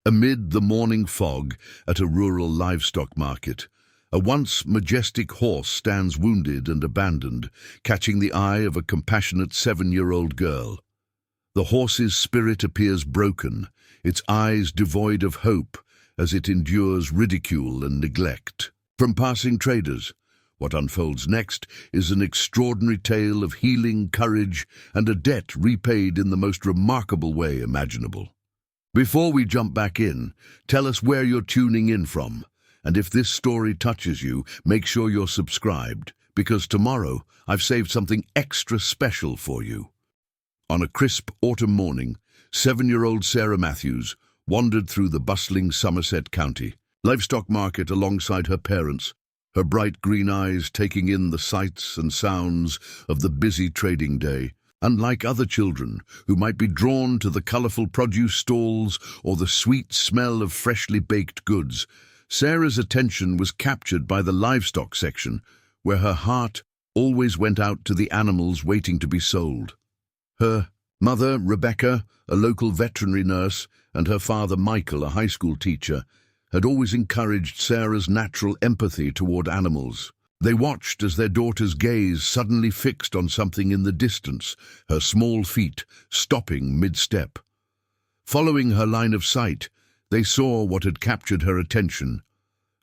Amid the morning fog at a rural livestock market, a once majestic horse stands wounded and abandoned, catching the eye of a compassionate 7-year-old girl. The horse's spirit appears broken, its eyes devoid of hope as it endures ridicule and neglect. From passing traders, what unfolds next is an extraordinary tale of healing, courage, and a debt repaid in the most remarkable way imaginable. Before we jump back in, tell us where you're tuning in from, and if this story touches you, make sure you're subscribed, because tomorrow I've saved something extra special for you. On a crisp autumn morning, 7-year-old Sarah Matthews wandered through the bustling Somerset County Livestock Market alongside her parents, her bright green eyes taking in the sights and sounds of the busy trading day. Unlike other children who might be drawn to the colourful produce stalls or the sweet smell of freshly baked goods, Sarah's attention was captured by the livestock section, where her heart always went out to the animals waiting to be sold. Her mother, Rebecca, a local veterinary nurse, and her father, Michael, a high school teacher, had always encouraged Sarah's natural empathy toward animals. They watched as their daughter's gaze suddenly fixed on something in the distance, her small feet stopping mid-step. Following her line of sight, they saw what had captured her attention: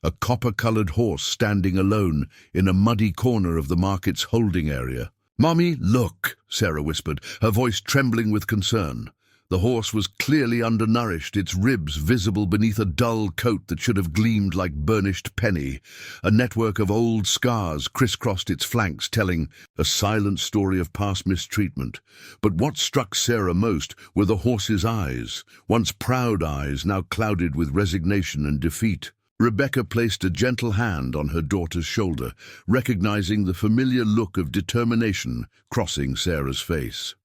a copper-colored horse standing alone in a muddy corner of the market's holding area. "Mommy, look," Sarah whispered, her voice trembling with concern. The horse was clearly undernourished, its ribs visible beneath a dull coat that should have gleamed like burnished penny. A network of old scars crisscrossed its flanks, telling a silent story of past mistreatment. But what struck Sarah most were the horse's eyes, once proud eyes, now clouded with resignation and defeat. Rebecca placed a gentle hand on her daughter's shoulder, recognizing the familiar look of determination crossing Sarah's face.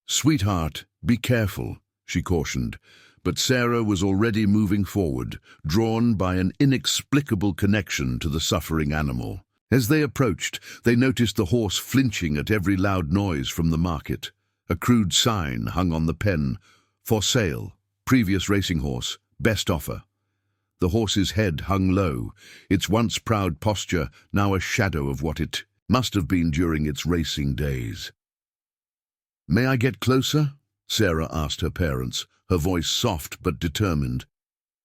"Sweetheart, be careful," she cautioned, but Sarah was already moving forward, drawn by an inexplicable connection to the suffering animal. As they approached, they noticed the horse flinching at every loud noise from the market. A crude sign hung on the pen: "For sale, previous racing horse, best offer." The horse's head hung low, its once proud posture now a shadow of what it must have been during its racing days. "May I get closer?" Sarah asked her parents, her voice soft but determined.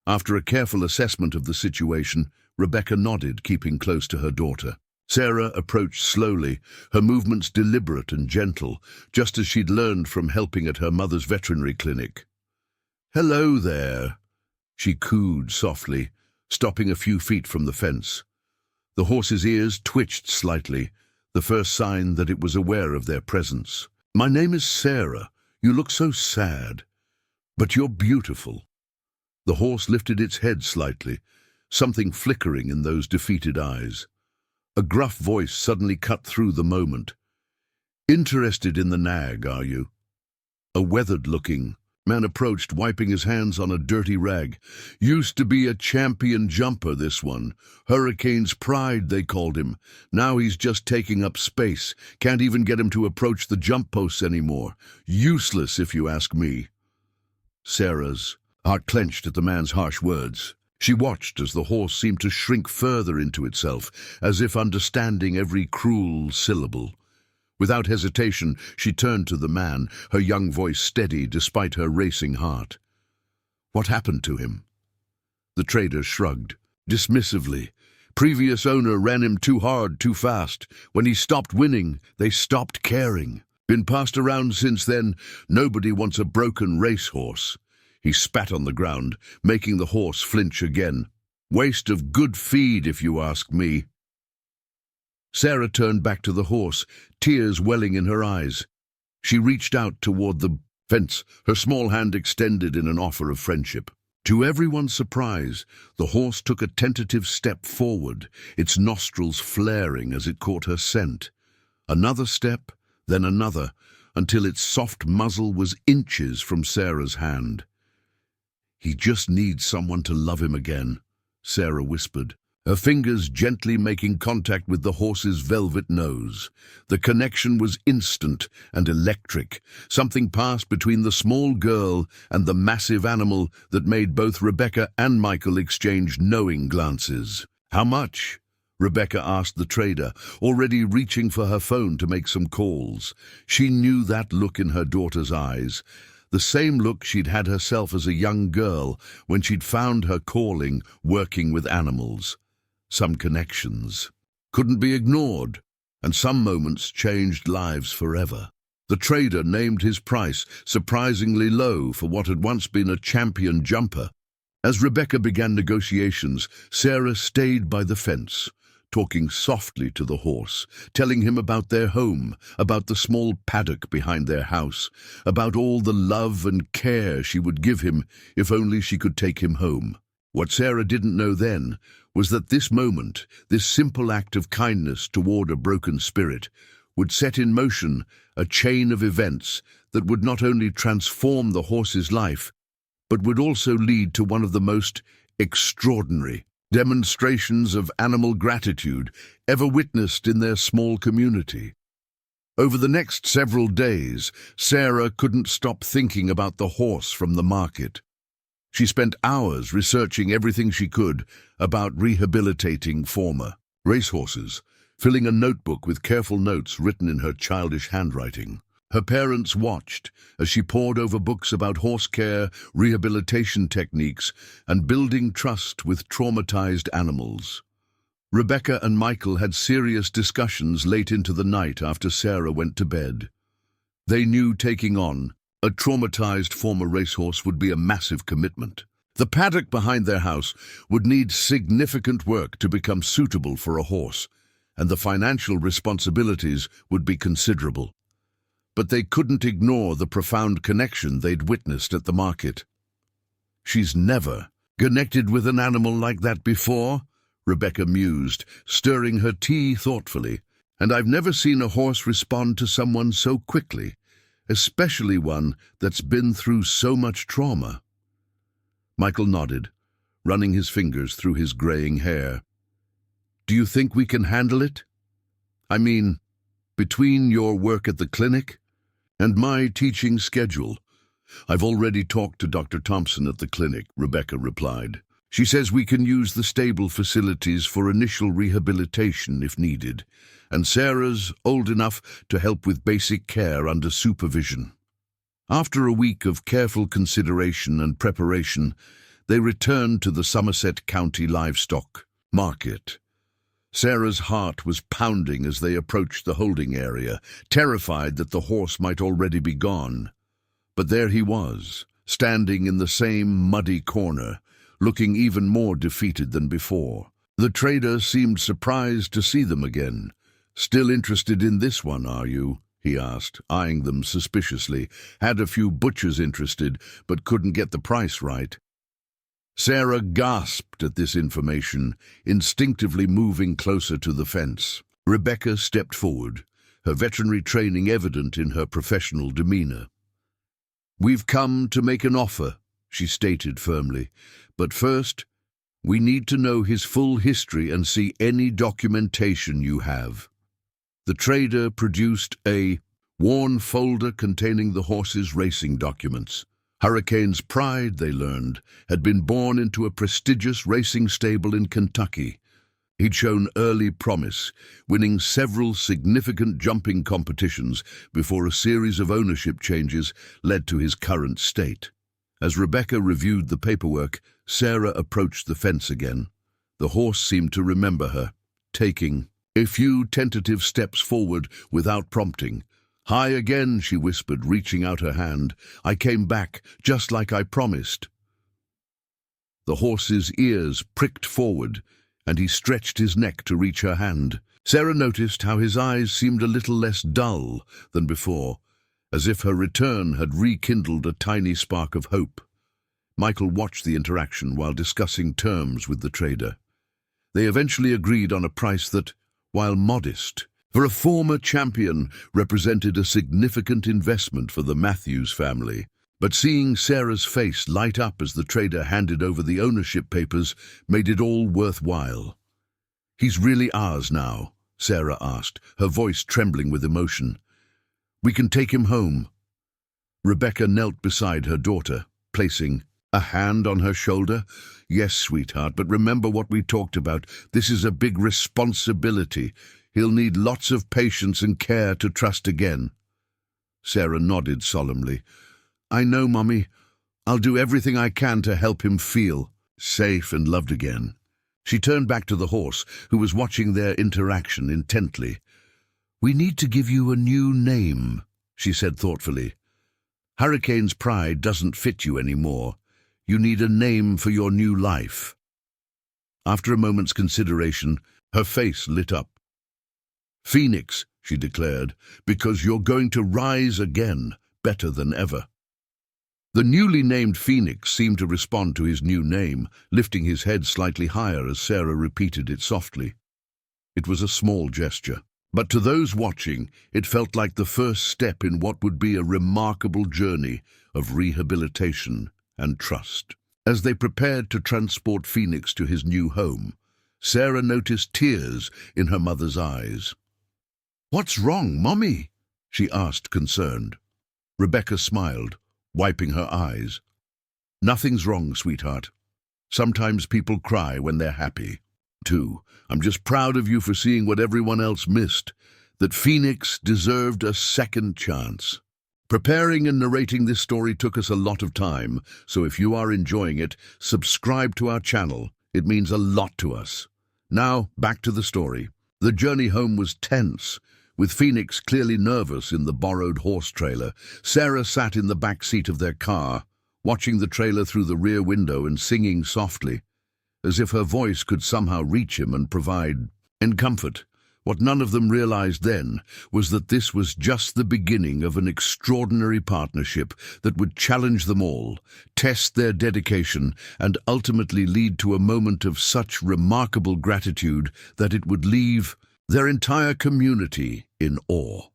After a careful assessment of the situation, Rebecca nodded, keeping close to her daughter. Sarah approached slowly, her movements deliberate and gentle, just as she'd learned from helping at her mother's veterinary clinic. "Hello there," she cooed softly, stopping a few feet from the fence. The horse's ears twitched slightly, the first sign that it was aware of their presence. "My name is Sarah. You look so sad. But you're beautiful." The horse lifted its head slightly, something flickering in those defeated eyes. A gruff voice suddenly cut through the moment. "Interested in the nag, are you?" A weathered-looking man approached, wiping his hands on a dirty rag. "Used to be a champion jumper, this one. Hurricane's Pride, they called him. Now he's just taking up space. Can't even get him to approach the jump posts anymore. Useless, if you ask me." Sarah's heart clenched at the man's harsh words. She watched as the horse seemed to shrink further into itself, as if understanding every cruel syllable. Without hesitation, she turned to the man, her young voice steady despite her racing heart. "What happened to him?" The trader shrugged dismissively. "Previous owner ran him too hard, too fast. When he stopped winning, they stopped caring. Been passed around since then. Nobody wants a broken racehorse." He spat on the ground, making the horse flinch again. "Waste of good feed, if you ask me." Sarah turned back to the horse, tears welling in her eyes. She reached out toward the fence, her small hand extended in an offer of friendship. To everyone's surprise, the horse took a tentative step forward, its nostrils flaring as it caught her scent. Another step, then another, until its soft muzzle was inches from Sarah's hand. "He just needs someone to love him again," Sarah whispered, her fingers gently making contact with the horse's velvet nose. The connection was instant and electric. Something passed between the small girl and the massive animal that made both Rebecca and Michael exchange knowing glances. "How much?" Rebecca asked the trader, already reaching for her phone to make some calls. She knew that look in her daughter's eyes, the same look she'd had herself as a young girl when she'd found her calling working with animals. Some connections couldn't be ignored, and some moments changed lives forever. The trader named his price, surprisingly low for what had once been a champion jumper. As Rebecca began negotiations, Sarah stayed by the fence, talking softly to the horse, telling him about their home, about the small paddock behind their house, about all the love and care she would give him if only she could take him home. What Sarah didn't know then was that this moment, this simple act of kindness toward a broken spirit, would set in motion a chain of events that would not only transform the horse's life, but would also lead to one of the most extraordinary demonstrations of animal gratitude ever witnessed in their small community. Over the next several days, Sarah couldn't stop thinking about the horse from the market. She spent hours researching everything she could about rehabilitating former racehorses, filling a notebook with careful notes written in her childish handwriting. Her parents watched as she pored over books about horse care, rehabilitation techniques, and building trust with traumatized animals. Rebecca and Michael had serious discussions late into the night after Sarah went to bed. They knew taking on a traumatized former racehorse would be a massive commitment. The paddock behind their house would need significant work to become suitable for a horse, and the financial responsibilities would be considerable. But they couldn't ignore the profound connection they'd witnessed at the market. "She's never connected with an animal like that before," Rebecca mused, stirring her tea thoughtfully. "And I've never seen a horse respond to someone so quickly, especially one that's been through so much trauma." Michael nodded, running his fingers through his graying hair. "Do you think we can handle it? I mean, between your work at the clinic and my teaching schedule." "I've already talked to Dr. Thompson at the clinic," Rebecca replied. "She says we can use the stable facilities for initial rehabilitation if needed, and Sarah's old enough to help with basic care under supervision." After a week of careful consideration and preparation, they returned to the Somerset County Livestock Market. Sarah's heart was pounding as they approached the holding area, terrified that the horse might already be gone. But there he was, standing in the same muddy corner, looking even more defeated than before. The trader seemed surprised to see them again. "Still interested in this one, are you?" he asked, eyeing them suspiciously. "Had a few butchers interested, but couldn't get the price right." Sarah gasped at this information, instinctively moving closer to the fence. Rebecca stepped forward, her veterinary training evident in her professional demeanor. "We've come to make an offer," she stated firmly. "But first, we need to know his full history and see any documentation you have." The trader produced a worn folder containing the horse's racing documents. Hurricane's Pride, they learned, had been born into a prestigious racing stable in Kentucky. He'd shown early promise, winning several significant jumping competitions before a series of ownership changes led to his current state. As Rebecca reviewed the paperwork, Sarah approached the fence again. The horse seemed to remember her, taking a few tentative steps forward without prompting. "Hi again," she whispered, reaching out her hand. "I came back, just like I promised." The horse's ears pricked forward, and he stretched his neck to reach her hand. Sarah noticed how his eyes seemed a little less dull than before, as if her return had rekindled a tiny spark of hope. Michael watched the interaction while discussing terms with the trader. They eventually agreed on a price that, while modest, for a former champion, represented a significant investment for the Matthews family. But seeing Sarah's face light up as the trader handed over the ownership papers made it all worthwhile. "He's really ours now?" Sarah asked, her voice trembling with emotion. "We can take him home." Rebecca knelt beside her daughter, placing a hand on her shoulder. "Yes, sweetheart, but remember what we talked about. This is a big responsibility. He'll need lots of patience and care to trust again." Sarah nodded solemnly. "I know, Mummy. I'll do everything I can to help him feel safe and loved again." She turned back to the horse, who was watching their interaction intently. "We need to give you a new name," she said thoughtfully. "Hurricane's pride doesn't fit you anymore. You need a name for your new life." After a moment's consideration, her face lit up. "Phoenix," she declared, "because you're going to rise again, better than ever." The newly named Phoenix seemed to respond to his new name, lifting his head slightly higher as Sarah repeated it softly. It was a small gesture, but to those watching, it felt like the first step in what would be a remarkable journey of rehabilitation and trust. As they prepared to transport Phoenix to his new home, Sarah noticed tears in her mother's eyes. "What's wrong, Mummy?" she asked, concerned. Rebecca smiled, wiping her eyes. "Nothing's wrong, sweetheart. Sometimes people cry when they're happy, too. I'm just proud of you for seeing what everyone else missed, that Phoenix deserved a second chance." Preparing and narrating this story took us a lot of time, so if you are enjoying it, subscribe to our channel. It means a lot to us. Now, back to the story. The journey home was tense. With Phoenix clearly nervous in the borrowed horse trailer, Sarah sat in the back seat of their car, watching the trailer through the rear window and singing softly, as if her voice could somehow reach him and provide comfort. What none of them realized then was that this was just the beginning of an extraordinary partnership that would challenge them all, test their dedication, and ultimately lead to a moment of such remarkable gratitude that it would leave their entire community in awe.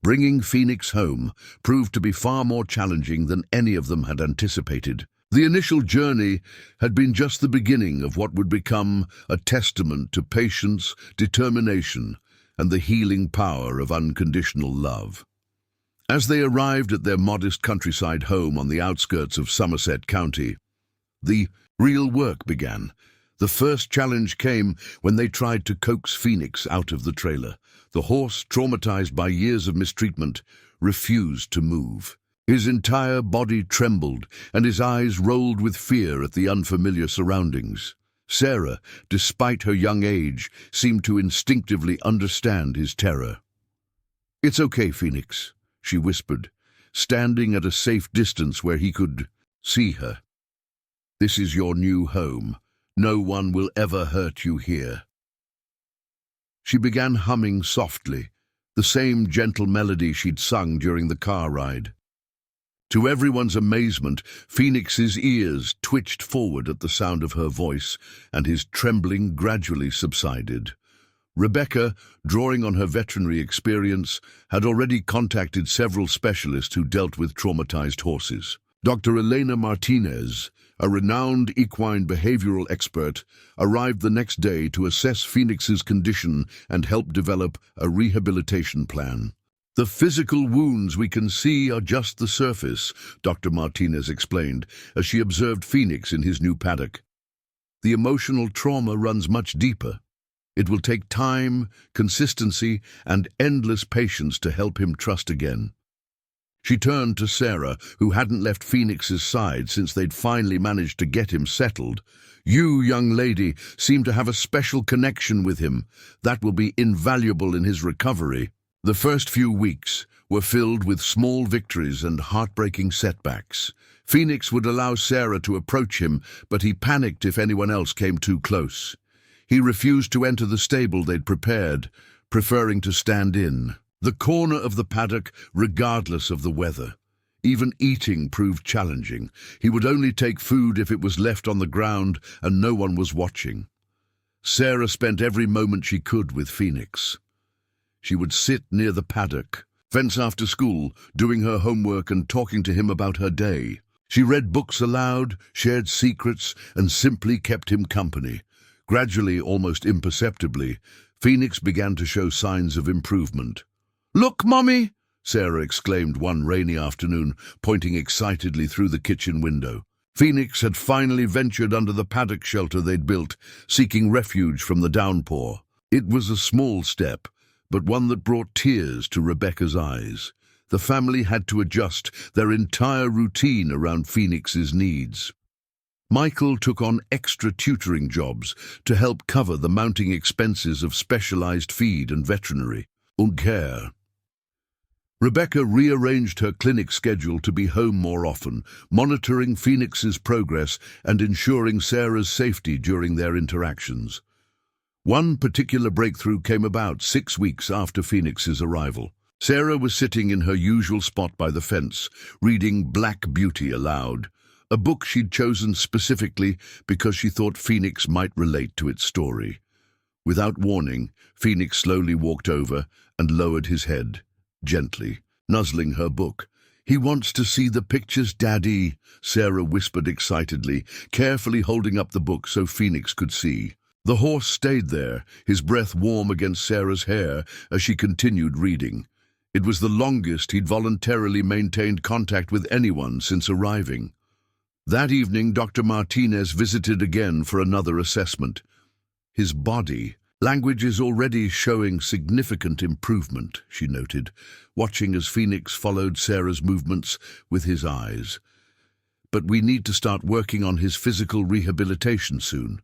Bringing Phoenix home proved to be far more challenging than any of them had anticipated. The initial journey had been just the beginning of what would become a testament to patience, determination, and the healing power of unconditional love. As they arrived at their modest countryside home on the outskirts of Somerset County, the real work began. The first challenge came when they tried to coax Phoenix out of the trailer. The horse, traumatized by years of mistreatment, refused to move. His entire body trembled, and his eyes rolled with fear at the unfamiliar surroundings. Sarah, despite her young age, seemed to instinctively understand his terror. "It's okay, Phoenix," she whispered, standing at a safe distance where he could see her. "This is your new home. No one will ever hurt you here." She began humming softly, the same gentle melody she'd sung during the car ride. To everyone's amazement, Phoenix's ears twitched forward at the sound of her voice, and his trembling gradually subsided. Rebecca, drawing on her veterinary experience, had already contacted several specialists who dealt with traumatized horses. Dr. Elena Martinez, a renowned equine behavioral expert, arrived the next day to assess Phoenix's condition and help develop a rehabilitation plan. "The physical wounds we can see are just the surface," Dr. Martinez explained as she observed Phoenix in his new paddock. "The emotional trauma runs much deeper. It will take time, consistency, and endless patience to help him trust again." She turned to Sarah, who hadn't left Phoenix's side since they'd finally managed to get him settled. "You, young lady, seem to have a special connection with him. That will be invaluable in his recovery." The first few weeks were filled with small victories and heartbreaking setbacks. Phoenix would allow Sarah to approach him, but he panicked if anyone else came too close. He refused to enter the stable they'd prepared, preferring to stand in the corner of the paddock, regardless of the weather. Even eating proved challenging. He would only take food if it was left on the ground and no one was watching. Sarah spent every moment she could with Phoenix. She would sit near the paddock, fence after school, doing her homework and talking to him about her day. She read books aloud, shared secrets, and simply kept him company. Gradually, almost imperceptibly, Phoenix began to show signs of improvement. "Look, Mummy!" Sarah exclaimed one rainy afternoon, pointing excitedly through the kitchen window. Phoenix had finally ventured under the paddock shelter they'd built, seeking refuge from the downpour. It was a small step, but one that brought tears to Rebecca's eyes. The family had to adjust their entire routine around Phoenix's needs. Michael took on extra tutoring jobs to help cover the mounting expenses of specialized feed and veterinary care. Rebecca rearranged her clinic schedule to be home more often, monitoring Phoenix's progress and ensuring Sarah's safety during their interactions. One particular breakthrough came about 6 weeks after Phoenix's arrival. Sarah was sitting in her usual spot by the fence, reading Black Beauty aloud, a book she'd chosen specifically because she thought Phoenix might relate to its story. Without warning, Phoenix slowly walked over and lowered his head, gently, nuzzling her book. "He wants to see the pictures, Daddy," Sarah whispered excitedly, carefully holding up the book so Phoenix could see. The horse stayed there, his breath warm against Sarah's hair as she continued reading. It was the longest he'd voluntarily maintained contact with anyone since arriving. That evening, Dr. Martinez visited again for another assessment. His body language is already showing significant improvement, she noted, watching as Phoenix followed Sarah's movements with his eyes. But we need to start working on his physical rehabilitation soon.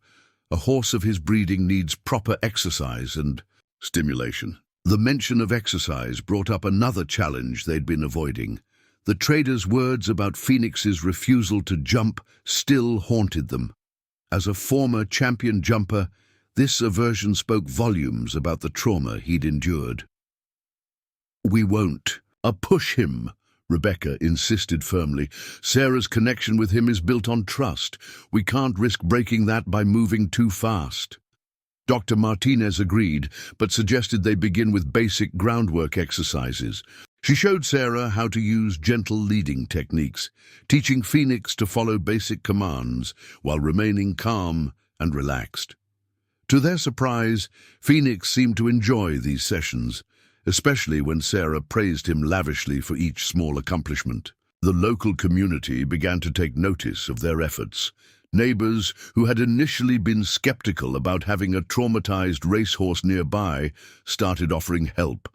A horse of his breeding needs proper exercise and stimulation. The mention of exercise brought up another challenge they'd been avoiding. The trader's words about Phoenix's refusal to jump still haunted them. As a former champion jumper, this aversion spoke volumes about the trauma he'd endured. "We won't. Push him," Rebecca insisted firmly. "Sarah's connection with him is built on trust. We can't risk breaking that by moving too fast." Dr. Martinez agreed, but suggested they begin with basic groundwork exercises. She showed Sarah how to use gentle leading techniques, teaching Phoenix to follow basic commands while remaining calm and relaxed. To their surprise, Phoenix seemed to enjoy these sessions, especially when Sarah praised him lavishly for each small accomplishment. The local community began to take notice of their efforts. Neighbors who had initially been skeptical about having a traumatized racehorse nearby started offering help.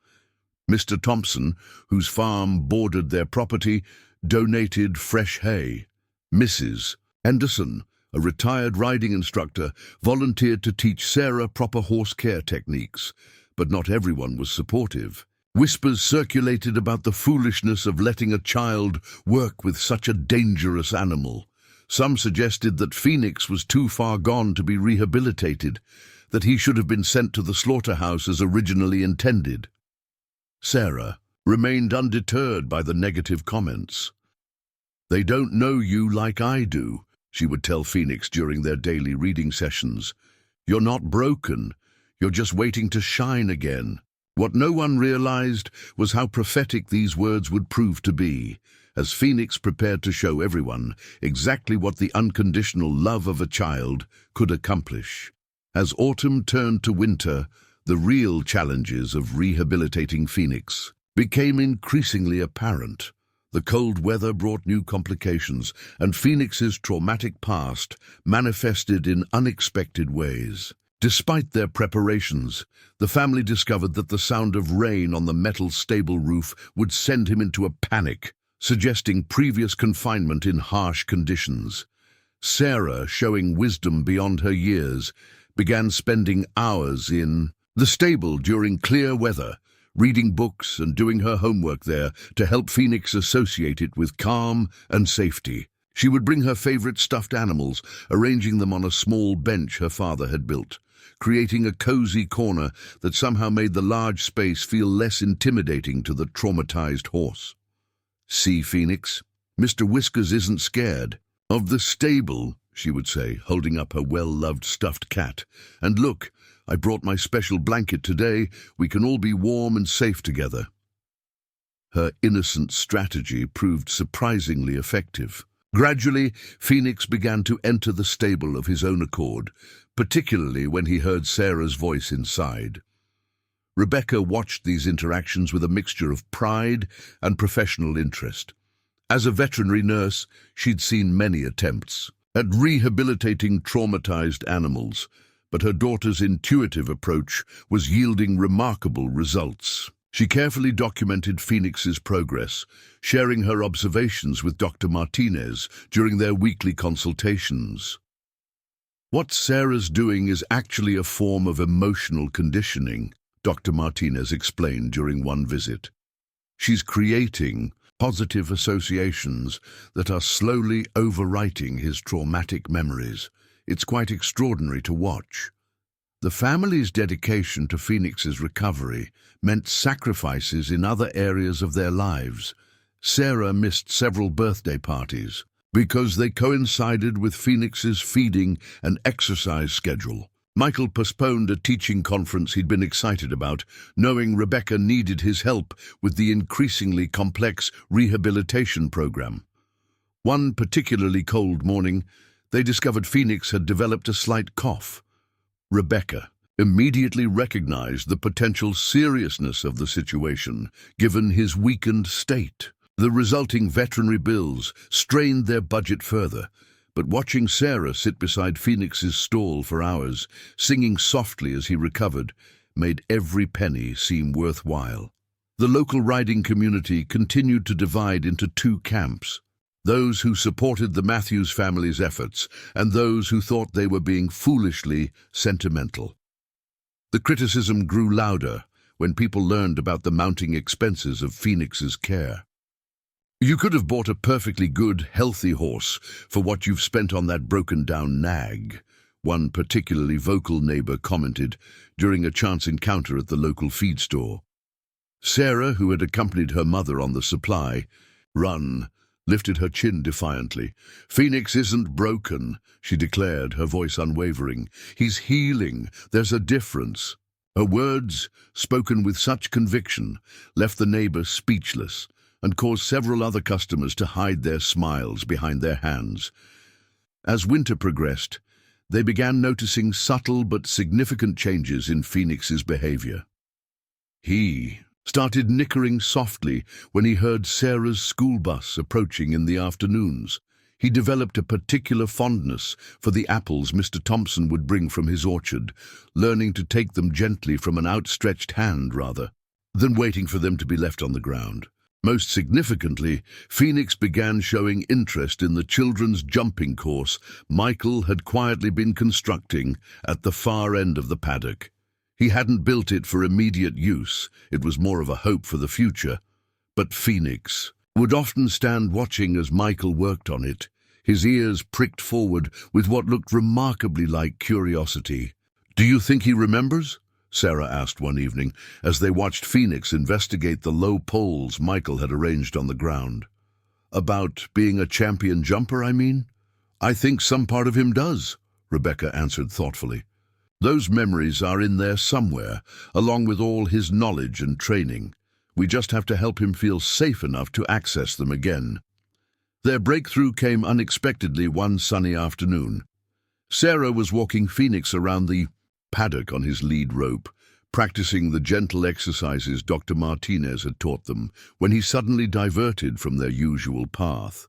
Mr. Thompson, whose farm bordered their property, donated fresh hay. Mrs. Henderson, a retired riding instructor, volunteered to teach Sarah proper horse care techniques, but not everyone was supportive. Whispers circulated about the foolishness of letting a child work with such a dangerous animal. Some suggested that Phoenix was too far gone to be rehabilitated, that he should have been sent to the slaughterhouse as originally intended. Sarah remained undeterred by the negative comments. "They don't know you like I do," she would tell Phoenix during their daily reading sessions. "You're not broken, you're just waiting to shine again." What no one realized was how prophetic these words would prove to be, as Phoenix prepared to show everyone exactly what the unconditional love of a child could accomplish. As autumn turned to winter, the real challenges of rehabilitating Phoenix became increasingly apparent. The cold weather brought new complications, and Phoenix's traumatic past manifested in unexpected ways. Despite their preparations, the family discovered that the sound of rain on the metal stable roof would send him into a panic, suggesting previous confinement in harsh conditions. Sarah, showing wisdom beyond her years, began spending hours in the stable during clear weather, reading books and doing her homework there to help Phoenix associate it with calm and safety. She would bring her favorite stuffed animals, arranging them on a small bench her father had built, creating a cozy corner that somehow made the large space feel less intimidating to the traumatized horse. "See, Phoenix, Mr. Whiskers isn't scared." "Of the stable," she would say, holding up her well-loved stuffed cat. "And look, I brought my special blanket today. We can all be warm and safe together." Her innocent strategy proved surprisingly effective. Gradually, Phoenix began to enter the stable of his own accord, particularly when he heard Sarah's voice inside. Rebecca watched these interactions with a mixture of pride and professional interest. As a veterinary nurse, she'd seen many attempts at rehabilitating traumatized animals, but her daughter's intuitive approach was yielding remarkable results. She carefully documented Phoenix's progress, sharing her observations with Dr. Martinez during their weekly consultations. What Sarah's doing is actually a form of emotional conditioning, Dr. Martinez explained during one visit. She's creating positive associations that are slowly overwriting his traumatic memories. It's quite extraordinary to watch. The family's dedication to Phoenix's recovery meant sacrifices in other areas of their lives. Sarah missed several birthday parties because they coincided with Phoenix's feeding and exercise schedule. Michael postponed a teaching conference he'd been excited about, knowing Rebecca needed his help with the increasingly complex rehabilitation program. One particularly cold morning, they discovered Phoenix had developed a slight cough. Rebecca immediately recognized the potential seriousness of the situation, given his weakened state. The resulting veterinary bills strained their budget further, but watching Sarah sit beside Phoenix's stall for hours, singing softly as he recovered, made every penny seem worthwhile. The local riding community continued to divide into two camps: those who supported the Matthews family's efforts and those who thought they were being foolishly sentimental. The criticism grew louder when people learned about the mounting expenses of Phoenix's care. "You could have bought a perfectly good, healthy horse for what you've spent on that broken-down nag," one particularly vocal neighbor commented during a chance encounter at the local feed store. Sarah, who had accompanied her mother on the supply run, lifted her chin defiantly. "Phoenix isn't broken," she declared, her voice unwavering. "He's healing. There's a difference." Her words, spoken with such conviction, left the neighbor speechless and caused several other customers to hide their smiles behind their hands. As winter progressed, they began noticing subtle but significant changes in Phoenix's behavior. He started nickering softly when he heard Sarah's school bus approaching in the afternoons. He developed a particular fondness for the apples Mr. Thompson would bring from his orchard, learning to take them gently from an outstretched hand rather than waiting for them to be left on the ground. Most significantly, Phoenix began showing interest in the children's jumping course Michael had quietly been constructing at the far end of the paddock. He hadn't built it for immediate use, it was more of a hope for the future. But Phoenix would often stand watching as Michael worked on it, his ears pricked forward with what looked remarkably like curiosity. "Do you think he remembers?" Sarah asked one evening as they watched Phoenix investigate the low poles Michael had arranged on the ground. "About being a champion jumper, I mean?" "I think some part of him does," Rebecca answered thoughtfully. "Those memories are in there somewhere, along with all his knowledge and training. We just have to help him feel safe enough to access them again." Their breakthrough came unexpectedly one sunny afternoon. Sarah was walking Phoenix around the paddock on his lead rope, practicing the gentle exercises Dr. Martinez had taught them, when he suddenly diverted from their usual path.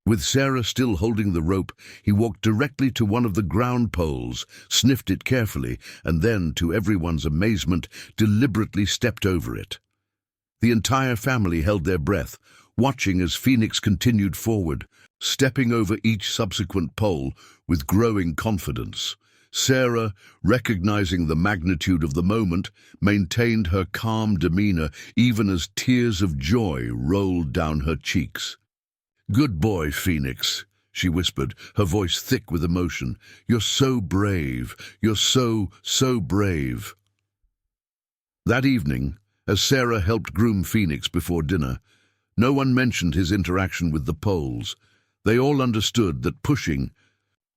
With Sarah still holding the rope, he walked directly to one of the ground poles, sniffed it carefully, and then, to everyone's amazement, deliberately stepped over it. The entire family held their breath, watching as Phoenix continued forward, stepping over each subsequent pole with growing confidence. Sarah, recognizing the magnitude of the moment, maintained her calm demeanor even as tears of joy rolled down her cheeks. "Good boy, Phoenix," she whispered, her voice thick with emotion. "You're so brave. You're so brave." That evening, as Sarah helped groom Phoenix before dinner, no one mentioned his interaction with the poles. They all understood that pushing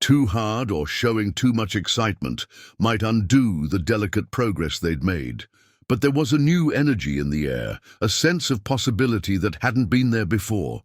too hard or showing too much excitement might undo the delicate progress they'd made. But there was a new energy in the air, a sense of possibility that hadn't been there before.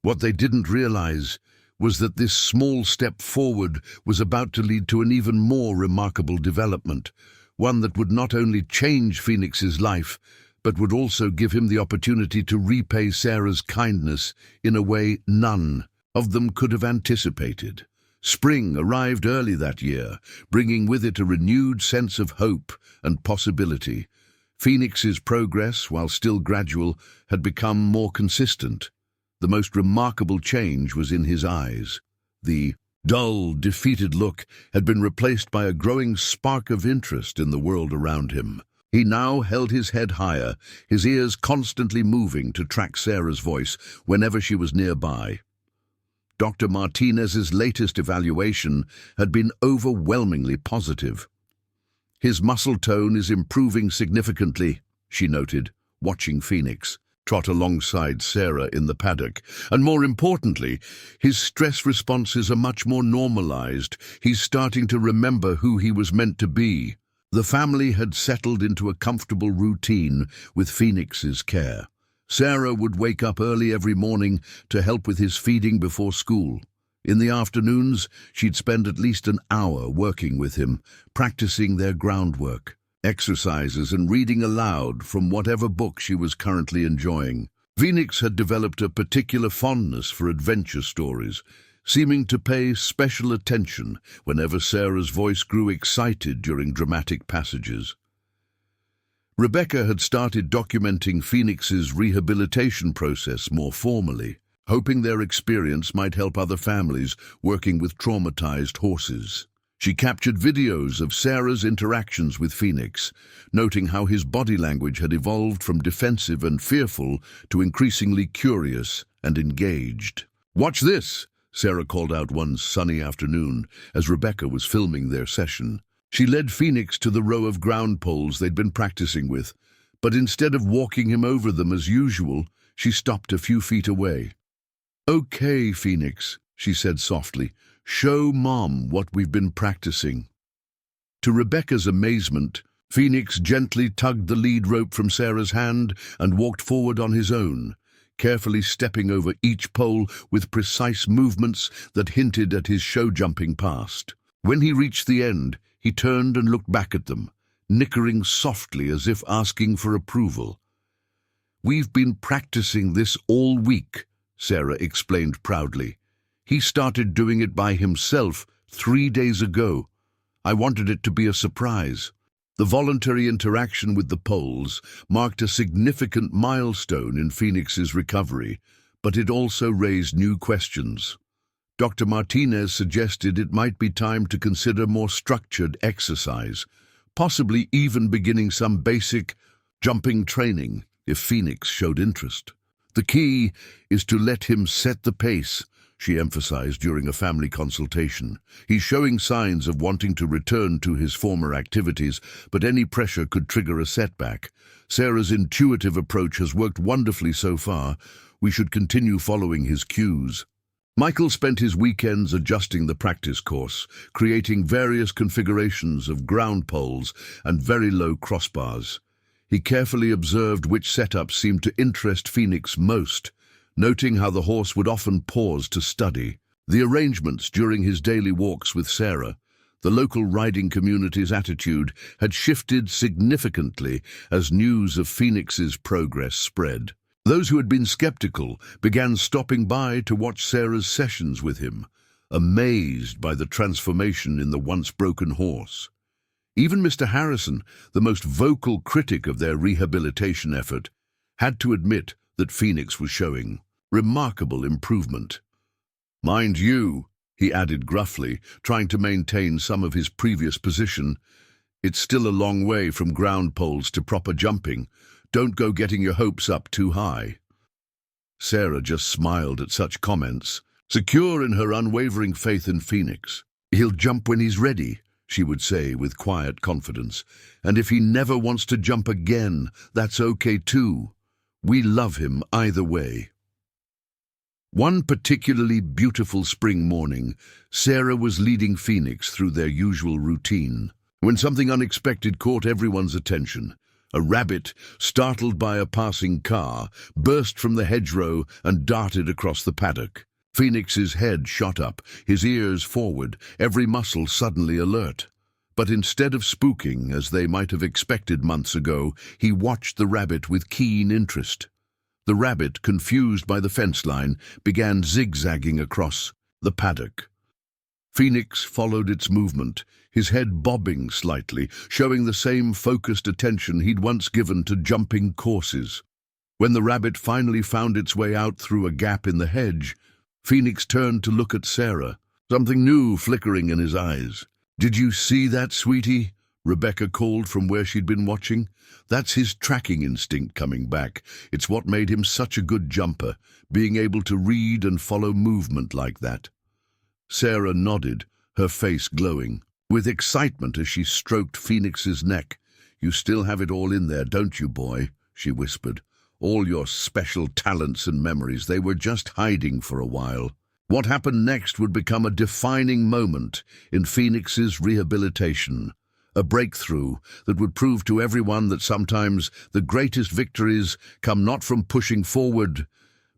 What they didn't realize was that this small step forward was about to lead to an even more remarkable development, one that would not only change Phoenix's life, but would also give him the opportunity to repay Sarah's kindness in a way none of them could have anticipated. Spring arrived early that year, bringing with it a renewed sense of hope and possibility. Phoenix's progress, while still gradual, had become more consistent. The most remarkable change was in his eyes. The dull, defeated look had been replaced by a growing spark of interest in the world around him. He now held his head higher, his ears constantly moving to track Sarah's voice whenever she was nearby. Dr. Martinez's latest evaluation had been overwhelmingly positive. "His muscle tone is improving significantly," she noted, watching Phoenix trot alongside Sarah in the paddock. "And more importantly, his stress responses are much more normalized. He's starting to remember who he was meant to be." The family had settled into a comfortable routine with Phoenix's care. Sarah would wake up early every morning to help with his feeding before school. In the afternoons, she'd spend at least an hour working with him, practicing their groundwork, exercises and reading aloud from whatever book she was currently enjoying. Phoenix had developed a particular fondness for adventure stories, seeming to pay special attention whenever Sarah's voice grew excited during dramatic passages. Rebecca had started documenting Phoenix's rehabilitation process more formally, hoping their experience might help other families working with traumatized horses. She captured videos of Sarah's interactions with Phoenix, noting how his body language had evolved from defensive and fearful to increasingly curious and engaged. "Watch this," Sarah called out one sunny afternoon as Rebecca was filming their session. She led Phoenix to the row of ground poles they'd been practicing with, but instead of walking him over them as usual, she stopped a few feet away. "Okay, Phoenix," she said softly, "show Mom what we've been practicing." To Rebecca's amazement, Phoenix gently tugged the lead rope from Sarah's hand and walked forward on his own, carefully stepping over each pole with precise movements that hinted at his show-jumping past. When he reached the end, he turned and looked back at them, nickering softly as if asking for approval. "We've been practicing this all week," Sarah explained proudly. "He started doing it by himself 3 days ago. I wanted it to be a surprise." The voluntary interaction with the poles marked a significant milestone in Phoenix's recovery, but it also raised new questions. Dr. Martinez suggested it might be time to consider more structured exercise, possibly even beginning some basic jumping training if Phoenix showed interest. "The key is to let him set the pace," she emphasized during a family consultation. "He's showing signs of wanting to return to his former activities, but any pressure could trigger a setback. Sarah's intuitive approach has worked wonderfully so far. We should continue following his cues." Michael spent his weekends adjusting the practice course, creating various configurations of ground poles and very low crossbars. He carefully observed which setups seemed to interest Phoenix most, noting how the horse would often pause to study. The arrangements during his daily walks with Sarah, the local riding community's attitude had shifted significantly as news of Phoenix's progress spread. Those who had been skeptical began stopping by to watch Sarah's sessions with him, amazed by the transformation in the once broken horse. Even Mr. Harrison, the most vocal critic of their rehabilitation effort, had to admit that Phoenix was showing remarkable improvement. "Mind you," he added gruffly, trying to maintain some of his previous position, "it's still a long way from ground poles to proper jumping. Don't go getting your hopes up too high." Sarah just smiled at such comments, secure in her unwavering faith in Phoenix. "He'll jump when he's ready," she would say with quiet confidence, "and if he never wants to jump again, that's okay too. We love him either way." One particularly beautiful spring morning, Sarah was leading Phoenix through their usual routine, when something unexpected caught everyone's attention. A rabbit, startled by a passing car, burst from the hedgerow and darted across the paddock. Phoenix's head shot up, his ears forward, every muscle suddenly alert. But instead of spooking, as they might have expected months ago, he watched the rabbit with keen interest. The rabbit, confused by the fence line, began zigzagging across the paddock. Phoenix followed its movement, his head bobbing slightly, showing the same focused attention he'd once given to jumping courses. When the rabbit finally found its way out through a gap in the hedge, Phoenix turned to look at Sarah, something new flickering in his eyes. "Did you see that, sweetie?" Rebecca called from where she'd been watching. "That's his tracking instinct coming back. It's what made him such a good jumper, being able to read and follow movement like that." Sarah nodded, her face glowing with excitement as she stroked Phoenix's neck. "You still have it all in there, don't you, boy?" she whispered. "All your special talents and memories, they were just hiding for a while." What happened next would become a defining moment in Phoenix's rehabilitation, a breakthrough that would prove to everyone that sometimes the greatest victories come not from pushing forward,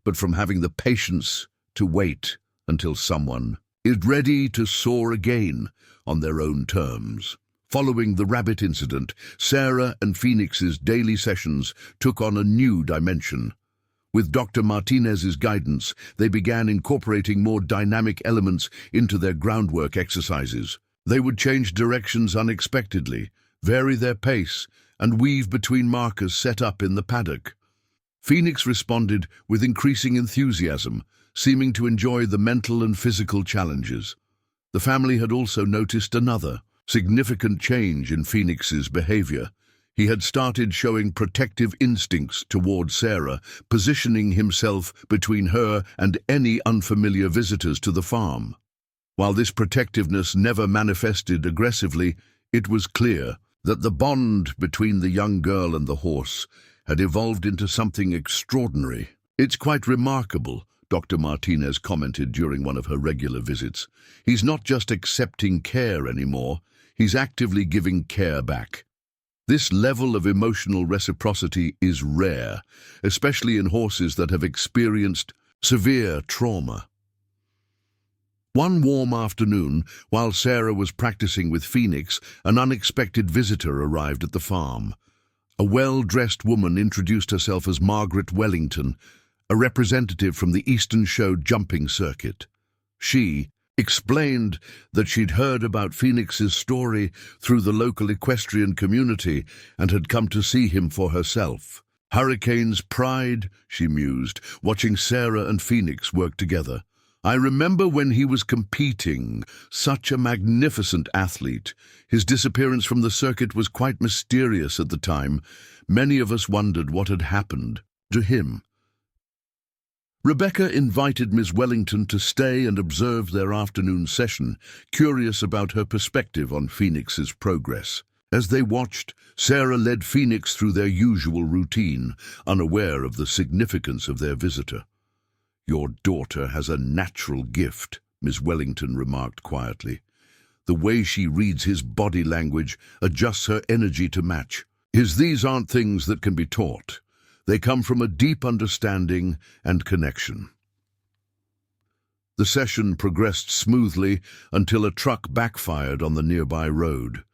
but from having the patience to wait until someone is ready to soar again on their own terms. Following the rabbit incident, Sarah and Phoenix's daily sessions took on a new dimension. With Dr. Martinez's guidance, they began incorporating more dynamic elements into their groundwork exercises. They would change directions unexpectedly, vary their pace, and weave between markers set up in the paddock. Phoenix responded with increasing enthusiasm, seeming to enjoy the mental and physical challenges. The family had also noticed another significant change in Phoenix's behavior. He had started showing protective instincts toward Sarah, positioning himself between her and any unfamiliar visitors to the farm. While this protectiveness never manifested aggressively, it was clear that the bond between the young girl and the horse had evolved into something extraordinary. "It's quite remarkable," Dr. Martinez commented during one of her regular visits. "He's not just accepting care anymore, he's actively giving care back." This level of emotional reciprocity is rare, especially in horses that have experienced severe trauma. One warm afternoon, while Sarah was practicing with Phoenix, an unexpected visitor arrived at the farm. A well-dressed woman introduced herself as Margaret Wellington, a representative from the Eastern Show jumping circuit. She explained that she'd heard about Phoenix's story through the local equestrian community and had come to see him for herself. "Hurricane's pride," she mused, watching Sarah and Phoenix work together. "I remember when he was competing, such a magnificent athlete. His disappearance from the circuit was quite mysterious at the time. Many of us wondered what had happened to him." Rebecca invited Miss Wellington to stay and observe their afternoon session, curious about her perspective on Phoenix's progress. As they watched, Sarah led Phoenix through their usual routine, unaware of the significance of their visitor. "Your daughter has a natural gift," Miss Wellington remarked quietly. "The way she reads his body language, adjusts her energy to match. These aren't things that can be taught. They come from a deep understanding and connection." The session progressed smoothly until a truck backfired on the nearby road.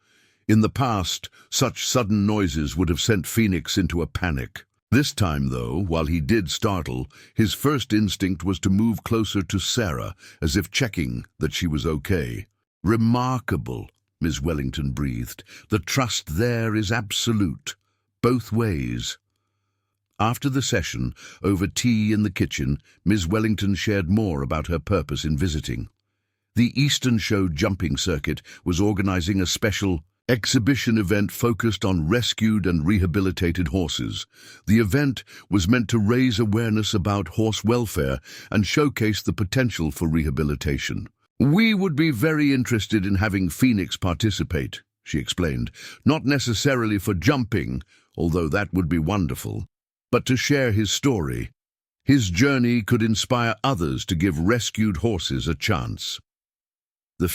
In the past, such sudden noises would have sent Phoenix into a panic. This time, though, while he did startle, his first instinct was to move closer to Sarah, as if checking that she was okay. "Remarkable," Miss Wellington breathed. "The trust there is absolute, both ways." After the session, over tea in the kitchen, Miss Wellington shared more about her purpose in visiting. The Eastern Show jumping circuit was organizing a special exhibition event focused on rescued and rehabilitated horses. The event was meant to raise awareness about horse welfare and showcase the potential for rehabilitation. "We would be very interested in having Phoenix participate," she explained, "not necessarily for jumping, although that would be wonderful, but to share his story. His journey could inspire others to give rescued horses a chance." The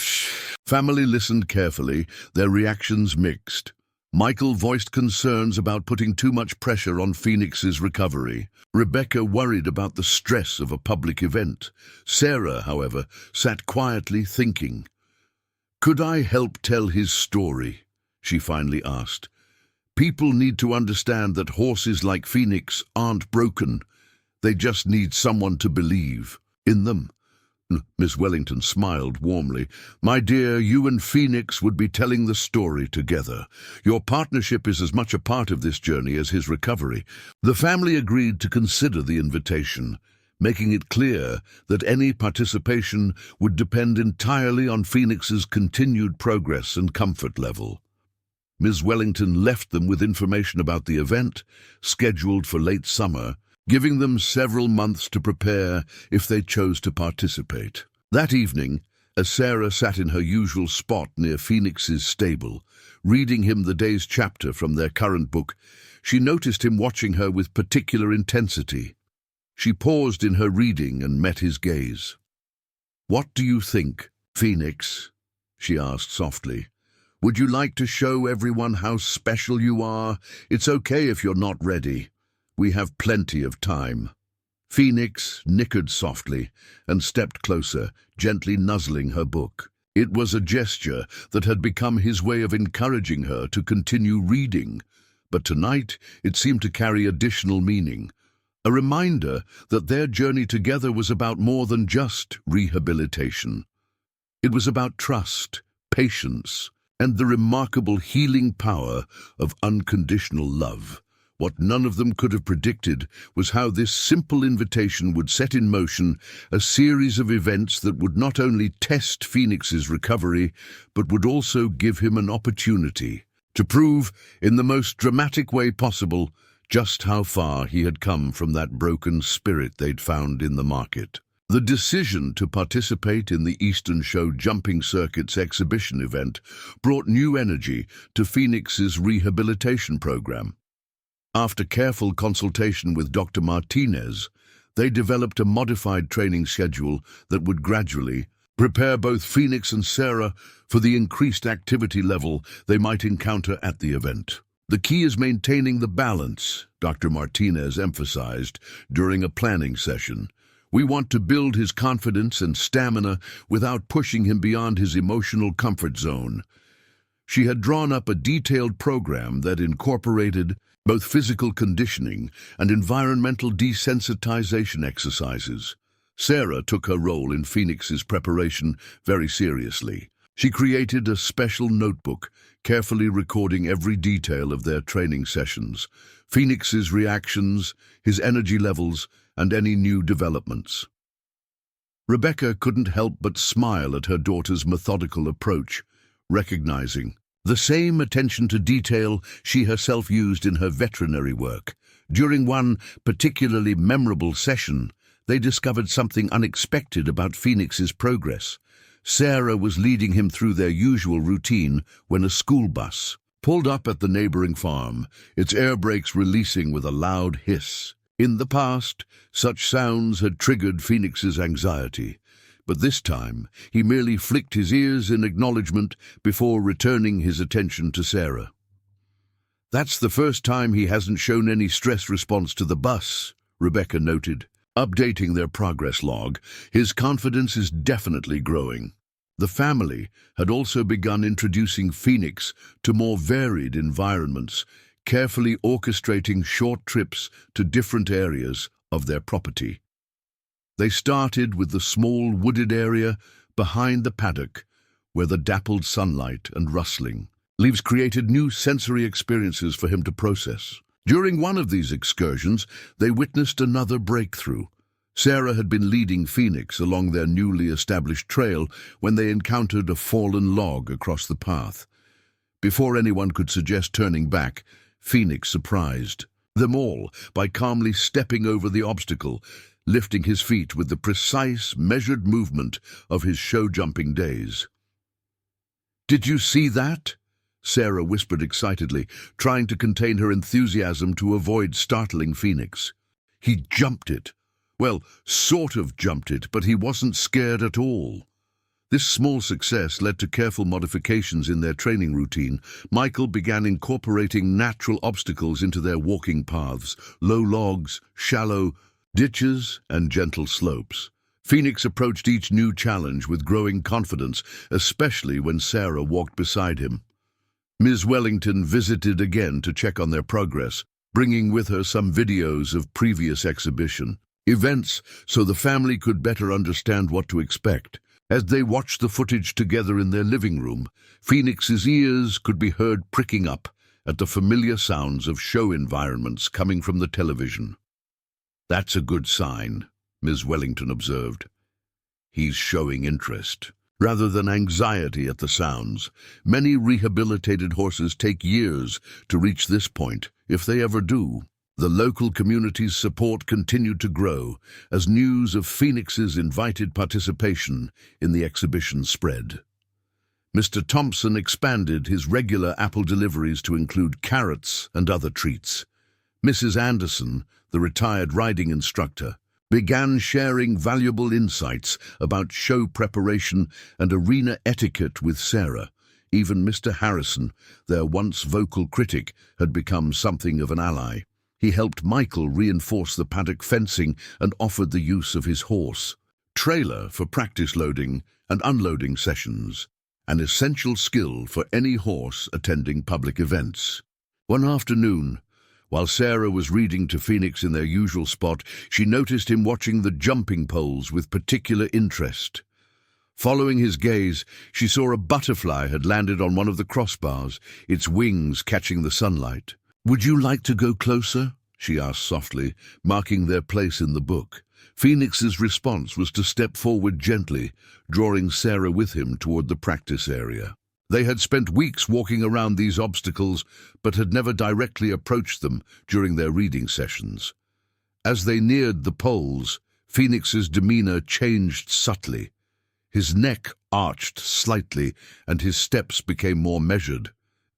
family listened carefully, their reactions mixed. Michael voiced concerns about putting too much pressure on Phoenix's recovery. Rebecca worried about the stress of a public event. Sarah, however, sat quietly thinking. "Could I help tell his story?" she finally asked. "People need to understand that horses like Phoenix aren't broken. They just need someone to believe in them." Miss Wellington smiled warmly. "My dear, you and Phoenix would be telling the story together. Your partnership is as much a part of this journey as his recovery." The family agreed to consider the invitation, making it clear that any participation would depend entirely on Phoenix's continued progress and comfort level. Ms. Wellington left them with information about the event, scheduled for late summer, giving them several months to prepare if they chose to participate. That evening, as Sarah sat in her usual spot near Phoenix's stable, reading him the day's chapter from their current book, she noticed him watching her with particular intensity. She paused in her reading and met his gaze. "What do you think, Phoenix?" she asked softly. "Would you like to show everyone how special you are? It's okay if you're not ready. We have plenty of time." Phoenix nickered softly and stepped closer, gently nuzzling her book. It was a gesture that had become his way of encouraging her to continue reading, but tonight it seemed to carry additional meaning. A reminder that their journey together was about more than just rehabilitation. It was about trust, patience, and the remarkable healing power of unconditional love. What none of them could have predicted was how this simple invitation would set in motion a series of events that would not only test Phoenix's recovery, but would also give him an opportunity to prove, in the most dramatic way possible, just how far he had come from that broken spirit they'd found in the market. The decision to participate in the Eastern Show Jumping Circuit's exhibition event brought new energy to Phoenix's rehabilitation program. After careful consultation with Dr. Martinez, they developed a modified training schedule that would gradually prepare both Phoenix and Sarah for the increased activity level they might encounter at the event. "The key is maintaining the balance," Dr. Martinez emphasized during a planning session. "We want to build his confidence and stamina without pushing him beyond his emotional comfort zone." She had drawn up a detailed program that incorporated both physical conditioning and environmental desensitization exercises. Sarah took her role in Phoenix's preparation very seriously. She created a special notebook, carefully recording every detail of their training sessions, Phoenix's reactions, his energy levels, and any new developments. Rebecca couldn't help but smile at her daughter's methodical approach, recognizing the same attention to detail she herself used in her veterinary work. During one particularly memorable session, they discovered something unexpected about Phoenix's progress. Sarah was leading him through their usual routine when a school bus pulled up at the neighboring farm, its air brakes releasing with a loud hiss. In the past, such sounds had triggered Phoenix's anxiety, but this time he merely flicked his ears in acknowledgement before returning his attention to Sarah. "That's the first time he hasn't shown any stress response to the bus," Rebecca noted. Updating their progress log, his confidence is definitely growing. The family had also begun introducing Phoenix to more varied environments, carefully orchestrating short trips to different areas of their property. They started with the small wooded area behind the paddock, where the dappled sunlight and rustling leaves created new sensory experiences for him to process. During one of these excursions, they witnessed another breakthrough. Sarah had been leading Phoenix along their newly established trail when they encountered a fallen log across the path. Before anyone could suggest turning back, Phoenix surprised them all by calmly stepping over the obstacle, lifting his feet with the precise, measured movement of his show-jumping days. "Did you see that?" Sarah whispered excitedly, trying to contain her enthusiasm to avoid startling Phoenix. "He jumped it. Well, sort of jumped it, but he wasn't scared at all." This small success led to careful modifications in their training routine. Michael began incorporating natural obstacles into their walking paths, low logs, shallow ditches, and gentle slopes. Phoenix approached each new challenge with growing confidence, especially when Sarah walked beside him. Ms. Wellington visited again to check on their progress, bringing with her some videos of previous exhibition events so the family could better understand what to expect. As they watched the footage together in their living room, Phoenix's ears could be heard pricking up at the familiar sounds of show environments coming from the television. "That's a good sign," Ms. Wellington observed. "He's showing interest, rather than anxiety at the sounds. Many rehabilitated horses take years to reach this point, if they ever do." The local community's support continued to grow as news of Phoenix's invited participation in the exhibition spread. Mr. Thompson expanded his regular apple deliveries to include carrots and other treats. Mrs. Anderson, the retired riding instructor, began sharing valuable insights about show preparation and arena etiquette with Sarah. Even Mr. Harrison, their once vocal critic, had become something of an ally. He helped Michael reinforce the paddock fencing and offered the use of his horse trailer for practice loading and unloading sessions, an essential skill for any horse attending public events. One afternoon, while Sarah was reading to Phoenix in their usual spot, she noticed him watching the jumping poles with particular interest. Following his gaze, she saw a butterfly had landed on one of the crossbars, its wings catching the sunlight. "Would you like to go closer?" she asked softly, marking their place in the book. Phoenix's response was to step forward gently, drawing Sarah with him toward the practice area. They had spent weeks walking around these obstacles, but had never directly approached them during their reading sessions. As they neared the poles, Phoenix's demeanor changed subtly. His neck arched slightly, and his steps became more measured,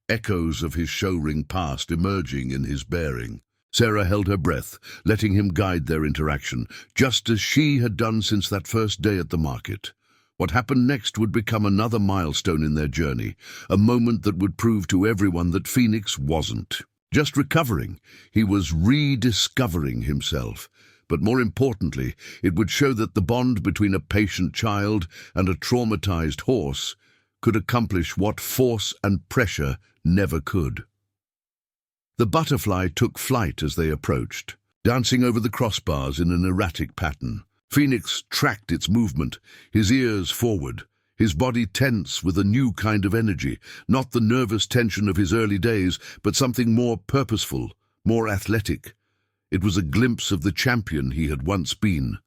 echoes of his show-ring past emerging in his bearing. Sarah held her breath, letting him guide their interaction, just as she had done since that first day at the market. What happened next would become another milestone in their journey, a moment that would prove to everyone that Phoenix wasn't just recovering. He was rediscovering himself. But more importantly, it would show that the bond between a patient child and a traumatized horse could accomplish what force and pressure never could. The butterfly took flight as they approached, dancing over the crossbars in an erratic pattern. Phoenix tracked its movement, his ears forward, his body tense with a new kind of energy, not the nervous tension of his early days, but something more purposeful, more athletic. It was a glimpse of the champion he had once been,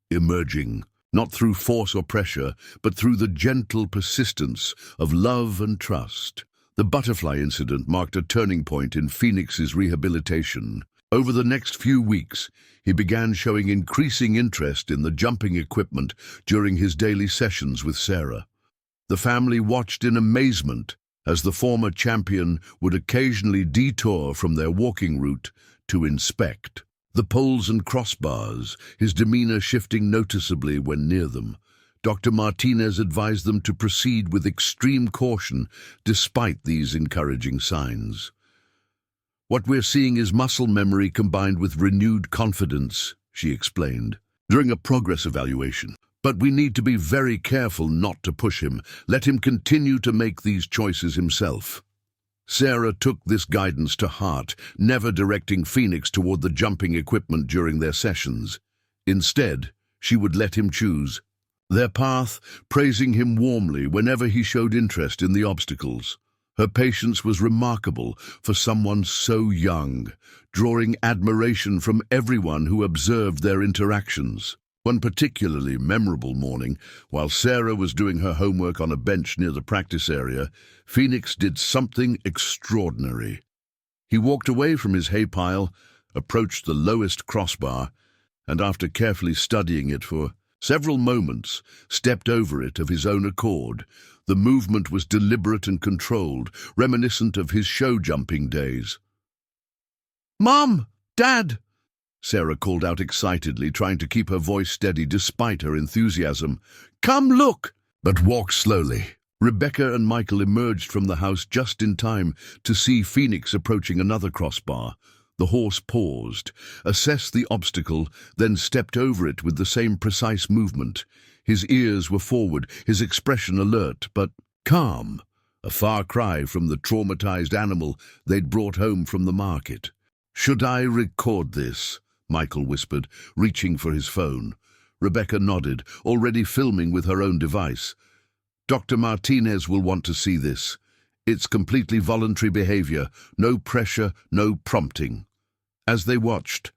emerging, not through force or pressure, but through the gentle persistence of love and trust. The butterfly incident marked a turning point in Phoenix's rehabilitation. Over the next few weeks, he began showing increasing interest in the jumping equipment during his daily sessions with Sarah. The family watched in amazement as the former champion would occasionally detour from their walking route to inspect the poles and crossbars, his demeanor shifting noticeably when near them. Dr. Martinez advised them to proceed with extreme caution despite these encouraging signs. "What we're seeing is muscle memory combined with renewed confidence," she explained, during a progress evaluation. "But we need to be very careful not to push him. Let him continue to make these choices himself." Sarah took this guidance to heart, never directing Phoenix toward the jumping equipment during their sessions. Instead, she would let him choose their path, praising him warmly whenever he showed interest in the obstacles. Her patience was remarkable for someone so young, drawing admiration from everyone who observed their interactions. One particularly memorable morning, while Sarah was doing her homework on a bench near the practice area, Phoenix did something extraordinary. He walked away from his hay pile, approached the lowest crossbar, and after carefully studying it for several moments, stepped over it of his own accord. The movement was deliberate and controlled, reminiscent of his show-jumping days. "Mom! Dad!" Sarah called out excitedly, trying to keep her voice steady despite her enthusiasm. "Come look!" But walk slowly. Rebecca and Michael emerged from the house just in time to see Phoenix approaching another crossbar. The horse paused, assessed the obstacle, then stepped over it with the same precise movement. His ears were forward, his expression alert, but calm. A far cry from the traumatized animal they'd brought home from the market. "Should I record this?" Michael whispered, reaching for his phone. Rebecca nodded, already filming with her own device. "Dr. Martinez will want to see this. It's completely voluntary behavior, no pressure, no prompting." As they watched,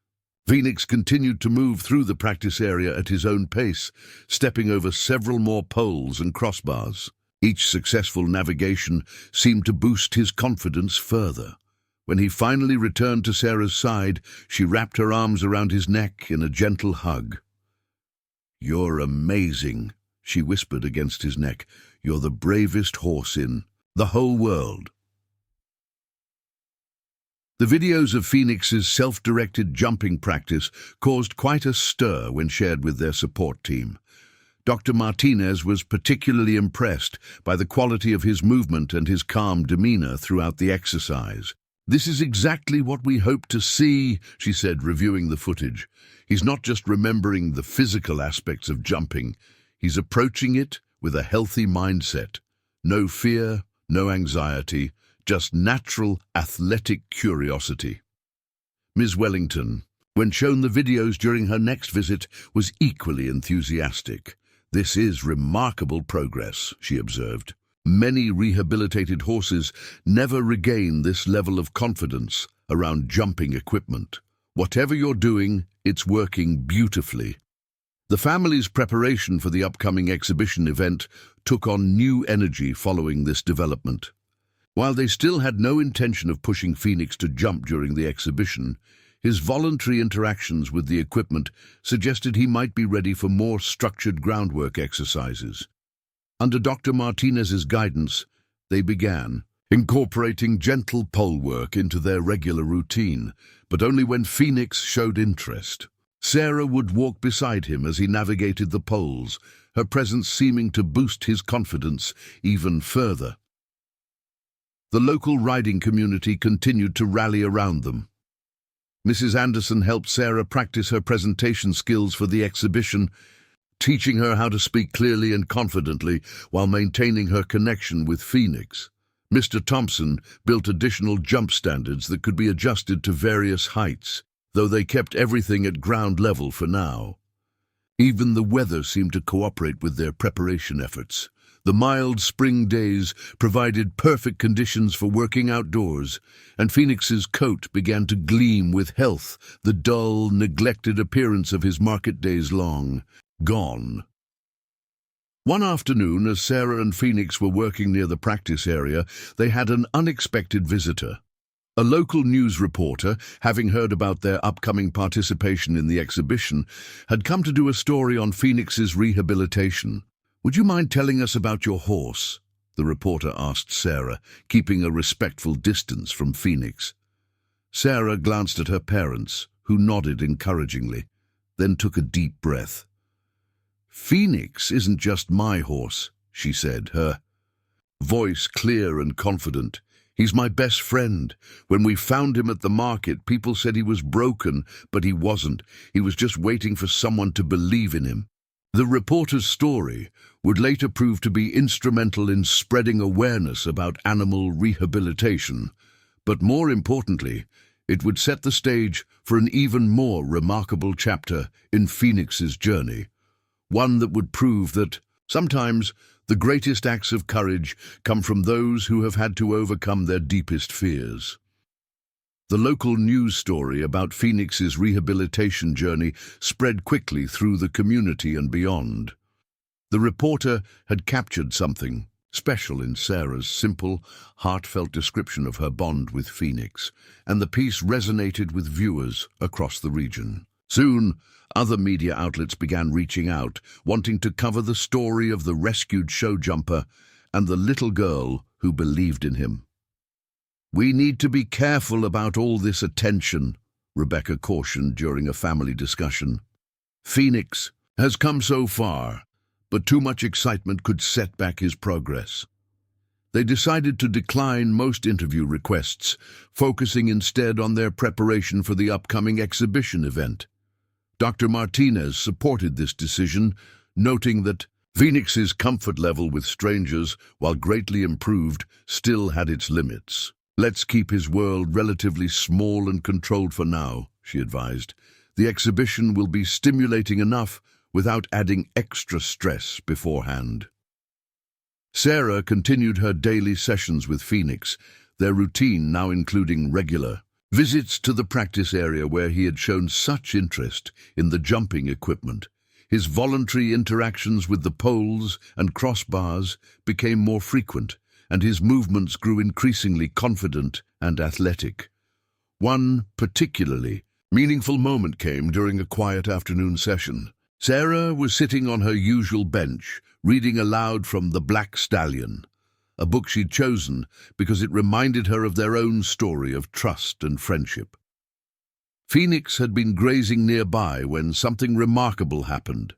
Phoenix continued to move through the practice area at his own pace, stepping over several more poles and crossbars. Each successful navigation seemed to boost his confidence further. When he finally returned to Sarah's side, she wrapped her arms around his neck in a gentle hug. "You're amazing," she whispered against his neck. "You're the bravest horse in the whole world." The videos of Phoenix's self-directed jumping practice caused quite a stir when shared with their support team. Dr. Martinez was particularly impressed by the quality of his movement and his calm demeanor throughout the exercise. "This is exactly what we hope to see," she said, reviewing the footage. "He's not just remembering the physical aspects of jumping, he's approaching it with a healthy mindset. No fear, no anxiety, just natural, athletic curiosity." Ms. Wellington, when shown the videos during her next visit, was equally enthusiastic. "This is remarkable progress," she observed. "Many rehabilitated horses never regain this level of confidence around jumping equipment. Whatever you're doing, it's working beautifully." The family's preparation for the upcoming exhibition event took on new energy following this development. While they still had no intention of pushing Phoenix to jump during the exhibition, his voluntary interactions with the equipment suggested he might be ready for more structured groundwork exercises. Under Dr. Martinez's guidance, they began incorporating gentle pole work into their regular routine, but only when Phoenix showed interest. Sarah would walk beside him as he navigated the poles, her presence seeming to boost his confidence even further. The local riding community continued to rally around them. Mrs. Anderson helped Sarah practice her presentation skills for the exhibition, teaching her how to speak clearly and confidently while maintaining her connection with Phoenix. Mr. Thompson built additional jump standards that could be adjusted to various heights, though they kept everything at ground level for now. Even the weather seemed to cooperate with their preparation efforts. The mild spring days provided perfect conditions for working outdoors, and Phoenix's coat began to gleam with health, the dull, neglected appearance of his market days long gone. One afternoon, as Sarah and Phoenix were working near the practice area, they had an unexpected visitor. A local news reporter, having heard about their upcoming participation in the exhibition, had come to do a story on Phoenix's rehabilitation. "Would you mind telling us about your horse?" the reporter asked Sarah, keeping a respectful distance from Phoenix. Sarah glanced at her parents, who nodded encouragingly, then took a deep breath. "Phoenix isn't just my horse," she said, her voice clear and confident. "He's my best friend. When we found him at the market, people said he was broken, but he wasn't. He was just waiting for someone to believe in him." The reporter's story would later prove to be instrumental in spreading awareness about animal rehabilitation, but more importantly, it would set the stage for an even more remarkable chapter in Phoenix's journey, one that would prove that sometimes the greatest acts of courage come from those who have had to overcome their deepest fears. The local news story about Phoenix's rehabilitation journey spread quickly through the community and beyond. The reporter had captured something special in Sarah's simple, heartfelt description of her bond with Phoenix, and the piece resonated with viewers across the region. Soon, other media outlets began reaching out, wanting to cover the story of the rescued show jumper and the little girl who believed in him. "We need to be careful about all this attention," Rebecca cautioned during a family discussion. "Phoenix has come so far, but too much excitement could set back his progress. They decided to decline most interview requests, focusing instead on their preparation for the upcoming exhibition event. Dr. Martinez supported this decision, noting that Phoenix's comfort level with strangers, while greatly improved, still had its limits. "Let's keep his world relatively small and controlled for now," she advised. "The exhibition will be stimulating enough without adding extra stress beforehand." Sarah continued her daily sessions with Phoenix, their routine now including regular visits to the practice area where he had shown such interest in the jumping equipment. His voluntary interactions with the poles and crossbars became more frequent, and his movements grew increasingly confident and athletic. One particularly meaningful moment came during a quiet afternoon session. Sarah was sitting on her usual bench, reading aloud from The Black Stallion, a book she'd chosen because it reminded her of their own story of trust and friendship. Phoenix had been grazing nearby when something remarkable happened.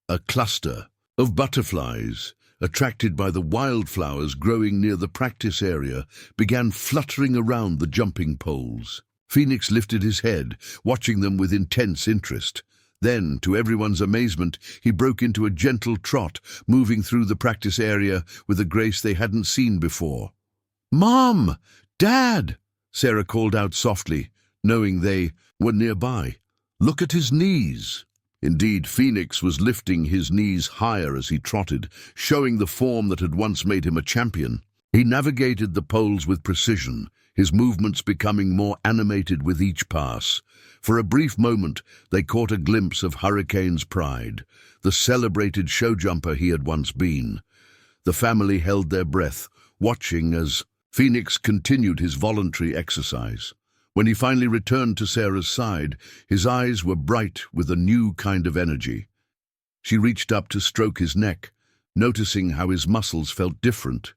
A cluster of butterflies, attracted by the wildflowers growing near the practice area, began fluttering around the jumping poles. Phoenix lifted his head, watching them with intense interest. Then, to everyone's amazement, he broke into a gentle trot, moving through the practice area with a grace they hadn't seen before. "Mom! Dad!" Sarah called out softly, knowing they were nearby. "Look at his knees." Indeed, Phoenix was lifting his knees higher as he trotted, showing the form that had once made him a champion. He navigated the poles with precision, his movements becoming more animated with each pass. For a brief moment, they caught a glimpse of Hurricane's pride, the celebrated showjumper he had once been. The family held their breath, watching as Phoenix continued his voluntary exercise. When he finally returned to Sarah's side, his eyes were bright with a new kind of energy. She reached up to stroke his neck, noticing how his muscles felt different,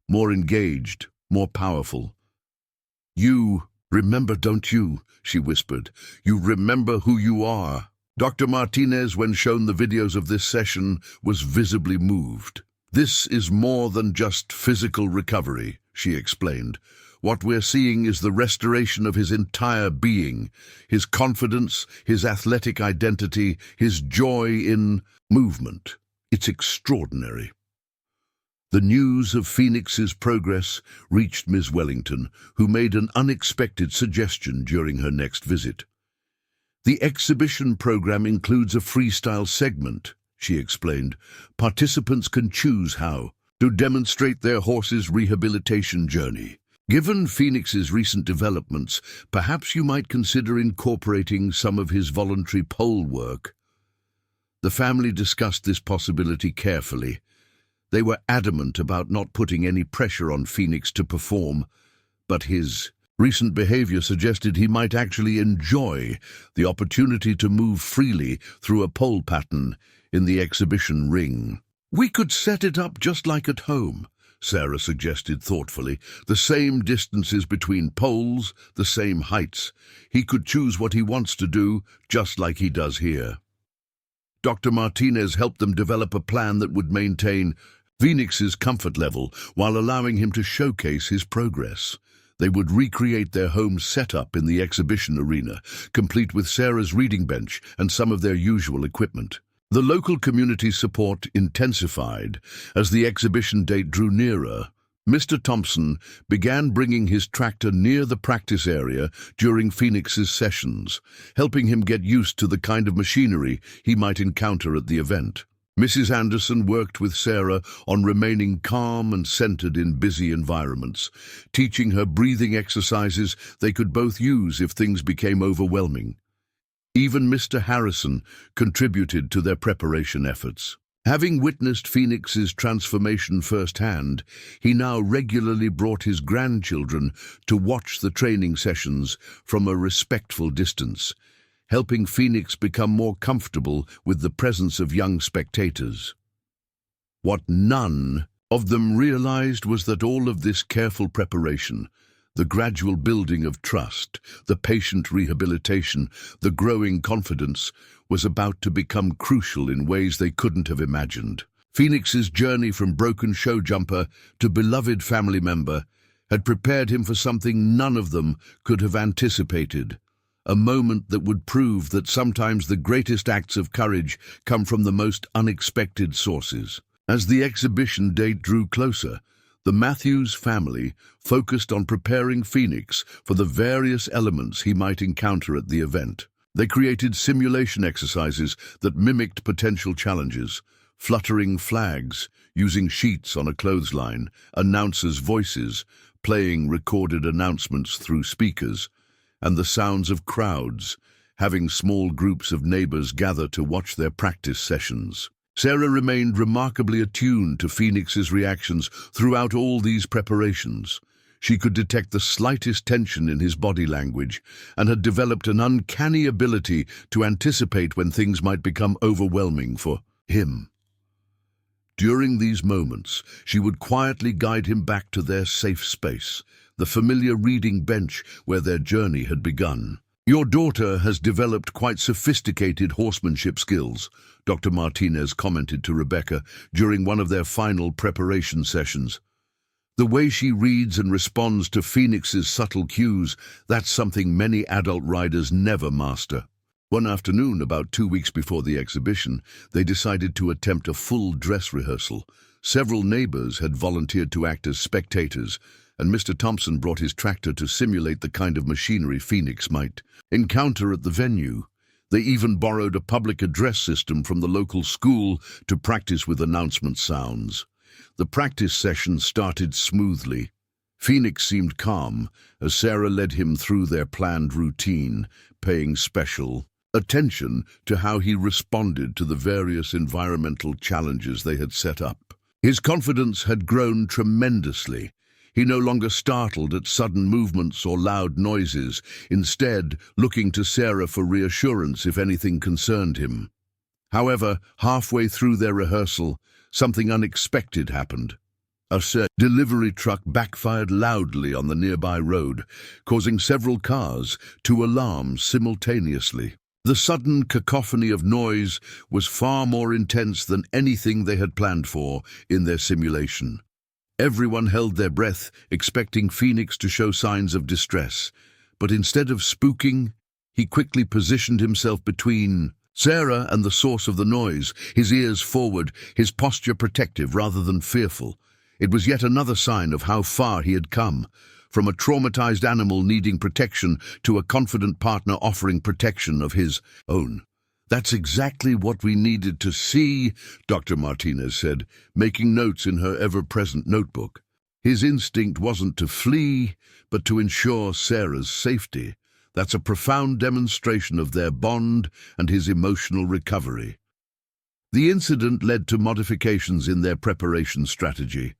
more engaged, more powerful. "You remember, don't you?" she whispered. "You remember who you are." Dr. Martinez, when shown the videos of this session, was visibly moved. "This is more than just physical recovery," she explained. "What we're seeing is the restoration of his entire being, his confidence, his athletic identity, his joy in movement. It's extraordinary." The news of Phoenix's progress reached Ms. Wellington, who made an unexpected suggestion during her next visit. "The exhibition program includes a freestyle segment," she explained. "Participants can choose how to demonstrate their horse's rehabilitation journey. Given Phoenix's recent developments, perhaps you might consider incorporating some of his voluntary pole work." The family discussed this possibility carefully. They were adamant about not putting any pressure on Phoenix to perform, but his recent behavior suggested he might actually enjoy the opportunity to move freely through a pole pattern in the exhibition ring. "We could set it up just like at home," Sarah suggested thoughtfully. "The same distances between poles, the same heights. He could choose what he wants to do, just like he does here." Dr. Martinez helped them develop a plan that would maintain Phoenix's comfort level while allowing him to showcase his progress. They would recreate their home setup in the exhibition arena, complete with Sarah's reading bench and some of their usual equipment. The local community support intensified as the exhibition date drew nearer. Mr. Thompson began bringing his tractor near the practice area during Phoenix's sessions, helping him get used to the kind of machinery he might encounter at the event. Mrs. Anderson worked with Sarah on remaining calm and centered in busy environments, teaching her breathing exercises they could both use if things became overwhelming. Even Mr. Harrison contributed to their preparation efforts. Having witnessed Phoenix's transformation firsthand, he now regularly brought his grandchildren to watch the training sessions from a respectful distance, helping Phoenix become more comfortable with the presence of young spectators. What none of them realized was that all of this careful preparation, the gradual building of trust, the patient rehabilitation, the growing confidence, was about to become crucial in ways they couldn't have imagined. Phoenix's journey from broken show jumper to beloved family member had prepared him for something none of them could have anticipated, a moment that would prove that sometimes the greatest acts of courage come from the most unexpected sources. As the exhibition date drew closer, the Matthews family focused on preparing Phoenix for the various elements he might encounter at the event. They created simulation exercises that mimicked potential challenges, fluttering flags, using sheets on a clothesline, announcers' voices, playing recorded announcements through speakers, and the sounds of crowds, having small groups of neighbors gather to watch their practice sessions. Sarah remained remarkably attuned to Phoenix's reactions throughout all these preparations. She could detect the slightest tension in his body language and had developed an uncanny ability to anticipate when things might become overwhelming for him. During these moments, she would quietly guide him back to their safe space, the familiar reading bench where their journey had begun. "Your daughter has developed quite sophisticated horsemanship skills," Dr. Martinez commented to Rebecca during one of their final preparation sessions. "The way she reads and responds to Phoenix's subtle cues, that's something many adult riders never master." One afternoon, about 2 weeks before the exhibition, they decided to attempt a full dress rehearsal. Several neighbors had volunteered to act as spectators, and Mr. Thompson brought his tractor to simulate the kind of machinery Phoenix might encounter at the venue. They even borrowed a public address system from the local school to practice with announcement sounds. The practice session started smoothly. Phoenix seemed calm as Sarah led him through their planned routine, paying special attention to how he responded to the various environmental challenges they had set up. His confidence had grown tremendously. He no longer startled at sudden movements or loud noises, instead looking to Sarah for reassurance if anything concerned him. However, halfway through their rehearsal, something unexpected happened. A delivery truck backfired loudly on the nearby road, causing several cars to alarm simultaneously. The sudden cacophony of noise was far more intense than anything they had planned for in their simulation. Everyone held their breath, expecting Phoenix to show signs of distress, but instead of spooking, he quickly positioned himself between Sarah and the source of the noise, his ears forward, his posture protective rather than fearful. It was yet another sign of how far he had come, from a traumatized animal needing protection to a confident partner offering protection of his own. "That's exactly what we needed to see," Dr. Martinez said, making notes in her ever-present notebook. His instinct wasn't to flee, but to ensure Sarah's safety. That's a profound demonstration of their bond and his emotional recovery. The incident led to modifications in their preparation strategy.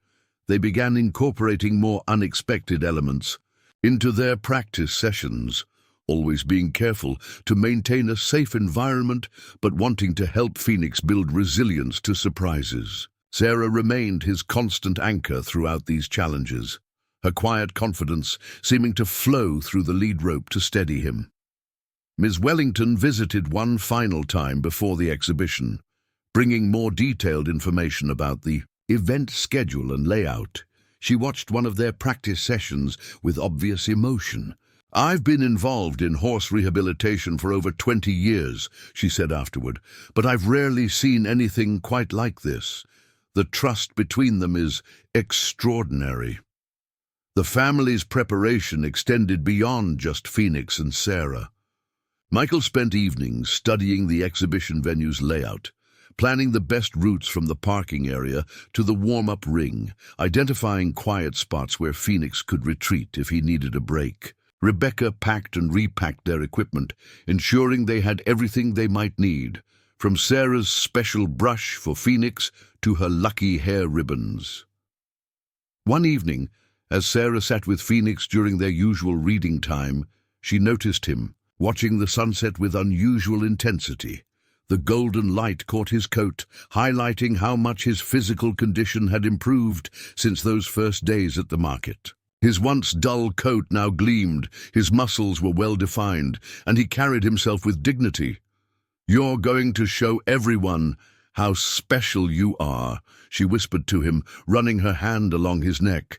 They began incorporating more unexpected elements into their practice sessions, always being careful to maintain a safe environment but wanting to help Phoenix build resilience to surprises. Sarah remained his constant anchor throughout these challenges, her quiet confidence seeming to flow through the lead rope to steady him. Ms. Wellington visited one final time before the exhibition, bringing more detailed information about the event schedule and layout. She watched one of their practice sessions with obvious emotion. "I've been involved in horse rehabilitation for over 20 years, she said afterward, but I've rarely seen anything quite like this. The trust between them is extraordinary." The family's preparation extended beyond just Phoenix and Sarah. Michael spent evenings studying the exhibition venue's layout, planning the best routes from the parking area to the warm-up ring, identifying quiet spots where Phoenix could retreat if he needed a break. Rebecca packed and repacked their equipment, ensuring they had everything they might need, from Sarah's special brush for Phoenix to her lucky hair ribbons. One evening, as Sarah sat with Phoenix during their usual reading time, she noticed him, watching the sunset with unusual intensity. The golden light caught his coat, highlighting how much his physical condition had improved since those first days at the market. His once dull coat now gleamed, his muscles were well-defined, and he carried himself with dignity. "You're going to show everyone How special you are, she whispered to him, running her hand along his neck.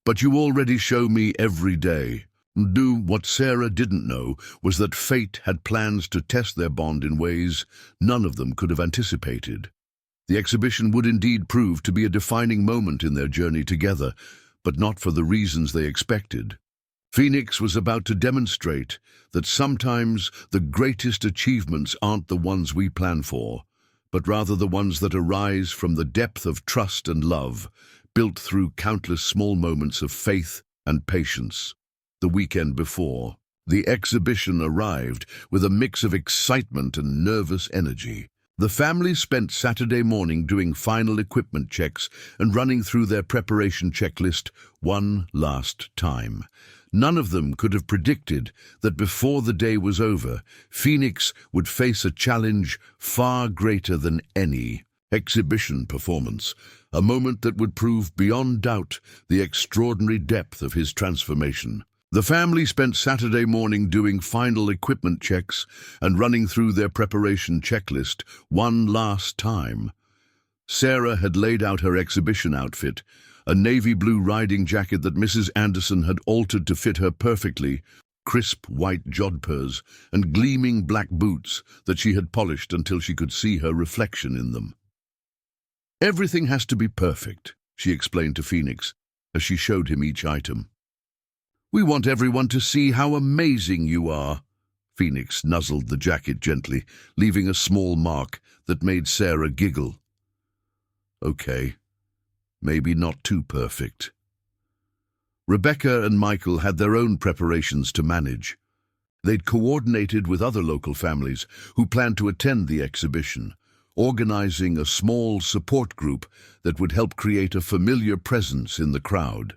But you already show me every day. What Sarah didn't know was that fate had plans to test their bond in ways none of them could have anticipated. The exhibition would indeed prove to be a defining moment in their journey together, but not for the reasons they expected. Phoenix was about to demonstrate that sometimes the greatest achievements aren't the ones we plan for, but rather the ones that arise from the depth of trust and love, built through countless small moments of faith and patience. The weekend before, the exhibition arrived with a mix of excitement and nervous energy. The family spent Saturday morning doing final equipment checks and running through their preparation checklist one last time. None of them could have predicted that before the day was over, Phoenix would face a challenge far greater than any exhibition performance, a moment that would prove beyond doubt the extraordinary depth of his transformation. The family spent Saturday morning doing final equipment checks and running through their preparation checklist one last time. Sarah had laid out her exhibition outfit, a navy blue riding jacket that Mrs. Anderson had altered to fit her perfectly, crisp white jodhpurs, and gleaming black boots that she had polished until she could see her reflection in them. Everything has to be perfect, she explained to Phoenix as she showed him each item. We want everyone to see how amazing you are. Phoenix nuzzled the jacket gently, leaving a small mark that made Sarah giggle. Okay, maybe not too perfect. Rebecca and Michael had their own preparations to manage. They'd coordinated with other local families who planned to attend the exhibition, organizing a small support group that would help create a familiar presence in the crowd.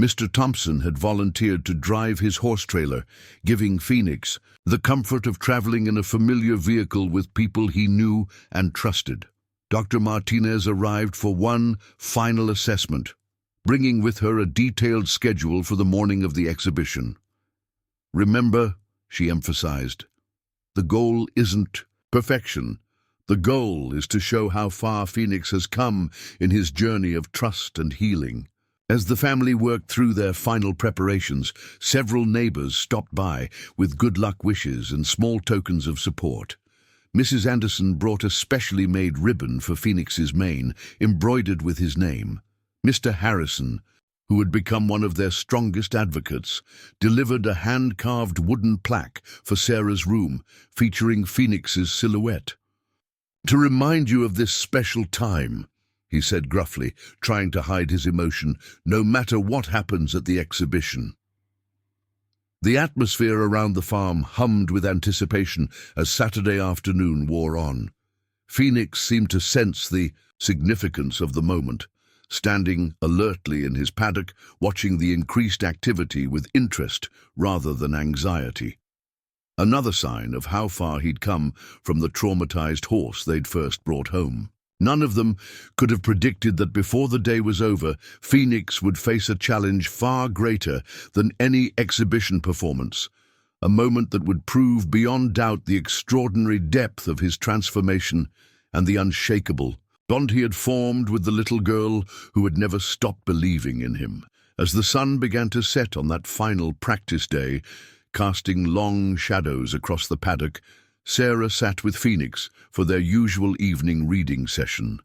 Mr. Thompson had volunteered to drive his horse trailer, giving Phoenix the comfort of traveling in a familiar vehicle with people he knew and trusted. Dr. Martinez arrived for one final assessment, bringing with her a detailed schedule for the morning of the exhibition. Remember, she emphasized, the goal isn't perfection. The goal is to show how far Phoenix has come in his journey of trust and healing. As the family worked through their final preparations, several neighbors stopped by with good luck wishes and small tokens of support. Mrs. Anderson brought a specially made ribbon for Phoenix's mane, embroidered with his name. Mr. Harrison, who had become one of their strongest advocates, delivered a hand-carved wooden plaque for Sarah's room, featuring Phoenix's silhouette. To remind you of this special time, he said gruffly, trying to hide his emotion, no matter what happens at the exhibition. The atmosphere around the farm hummed with anticipation as Saturday afternoon wore on. Phoenix seemed to sense the significance of the moment, standing alertly in his paddock, watching the increased activity with interest rather than anxiety. Another sign of how far he'd come from the traumatized horse they'd first brought home. None of them could have predicted that before the day was over, Phoenix would face a challenge far greater than any exhibition performance, a moment that would prove beyond doubt the extraordinary depth of his transformation and the unshakable bond he had formed with the little girl who had never stopped believing in him. As the sun began to set on that final practice day, casting long shadows across the paddock, Sarah sat with Phoenix for their usual evening reading session.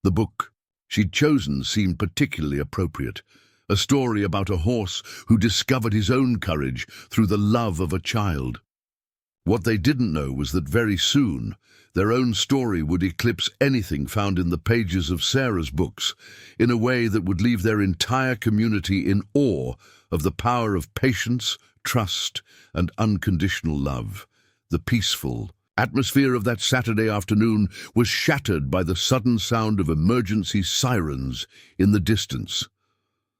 The book she'd chosen seemed particularly appropriate, a story about a horse who discovered his own courage through the love of a child. What they didn't know was that very soon their own story would eclipse anything found in the pages of Sarah's books in a way that would leave their entire community in awe of the power of patience, trust, and unconditional love. The peaceful atmosphere of that Saturday afternoon was shattered by the sudden sound of emergency sirens in the distance.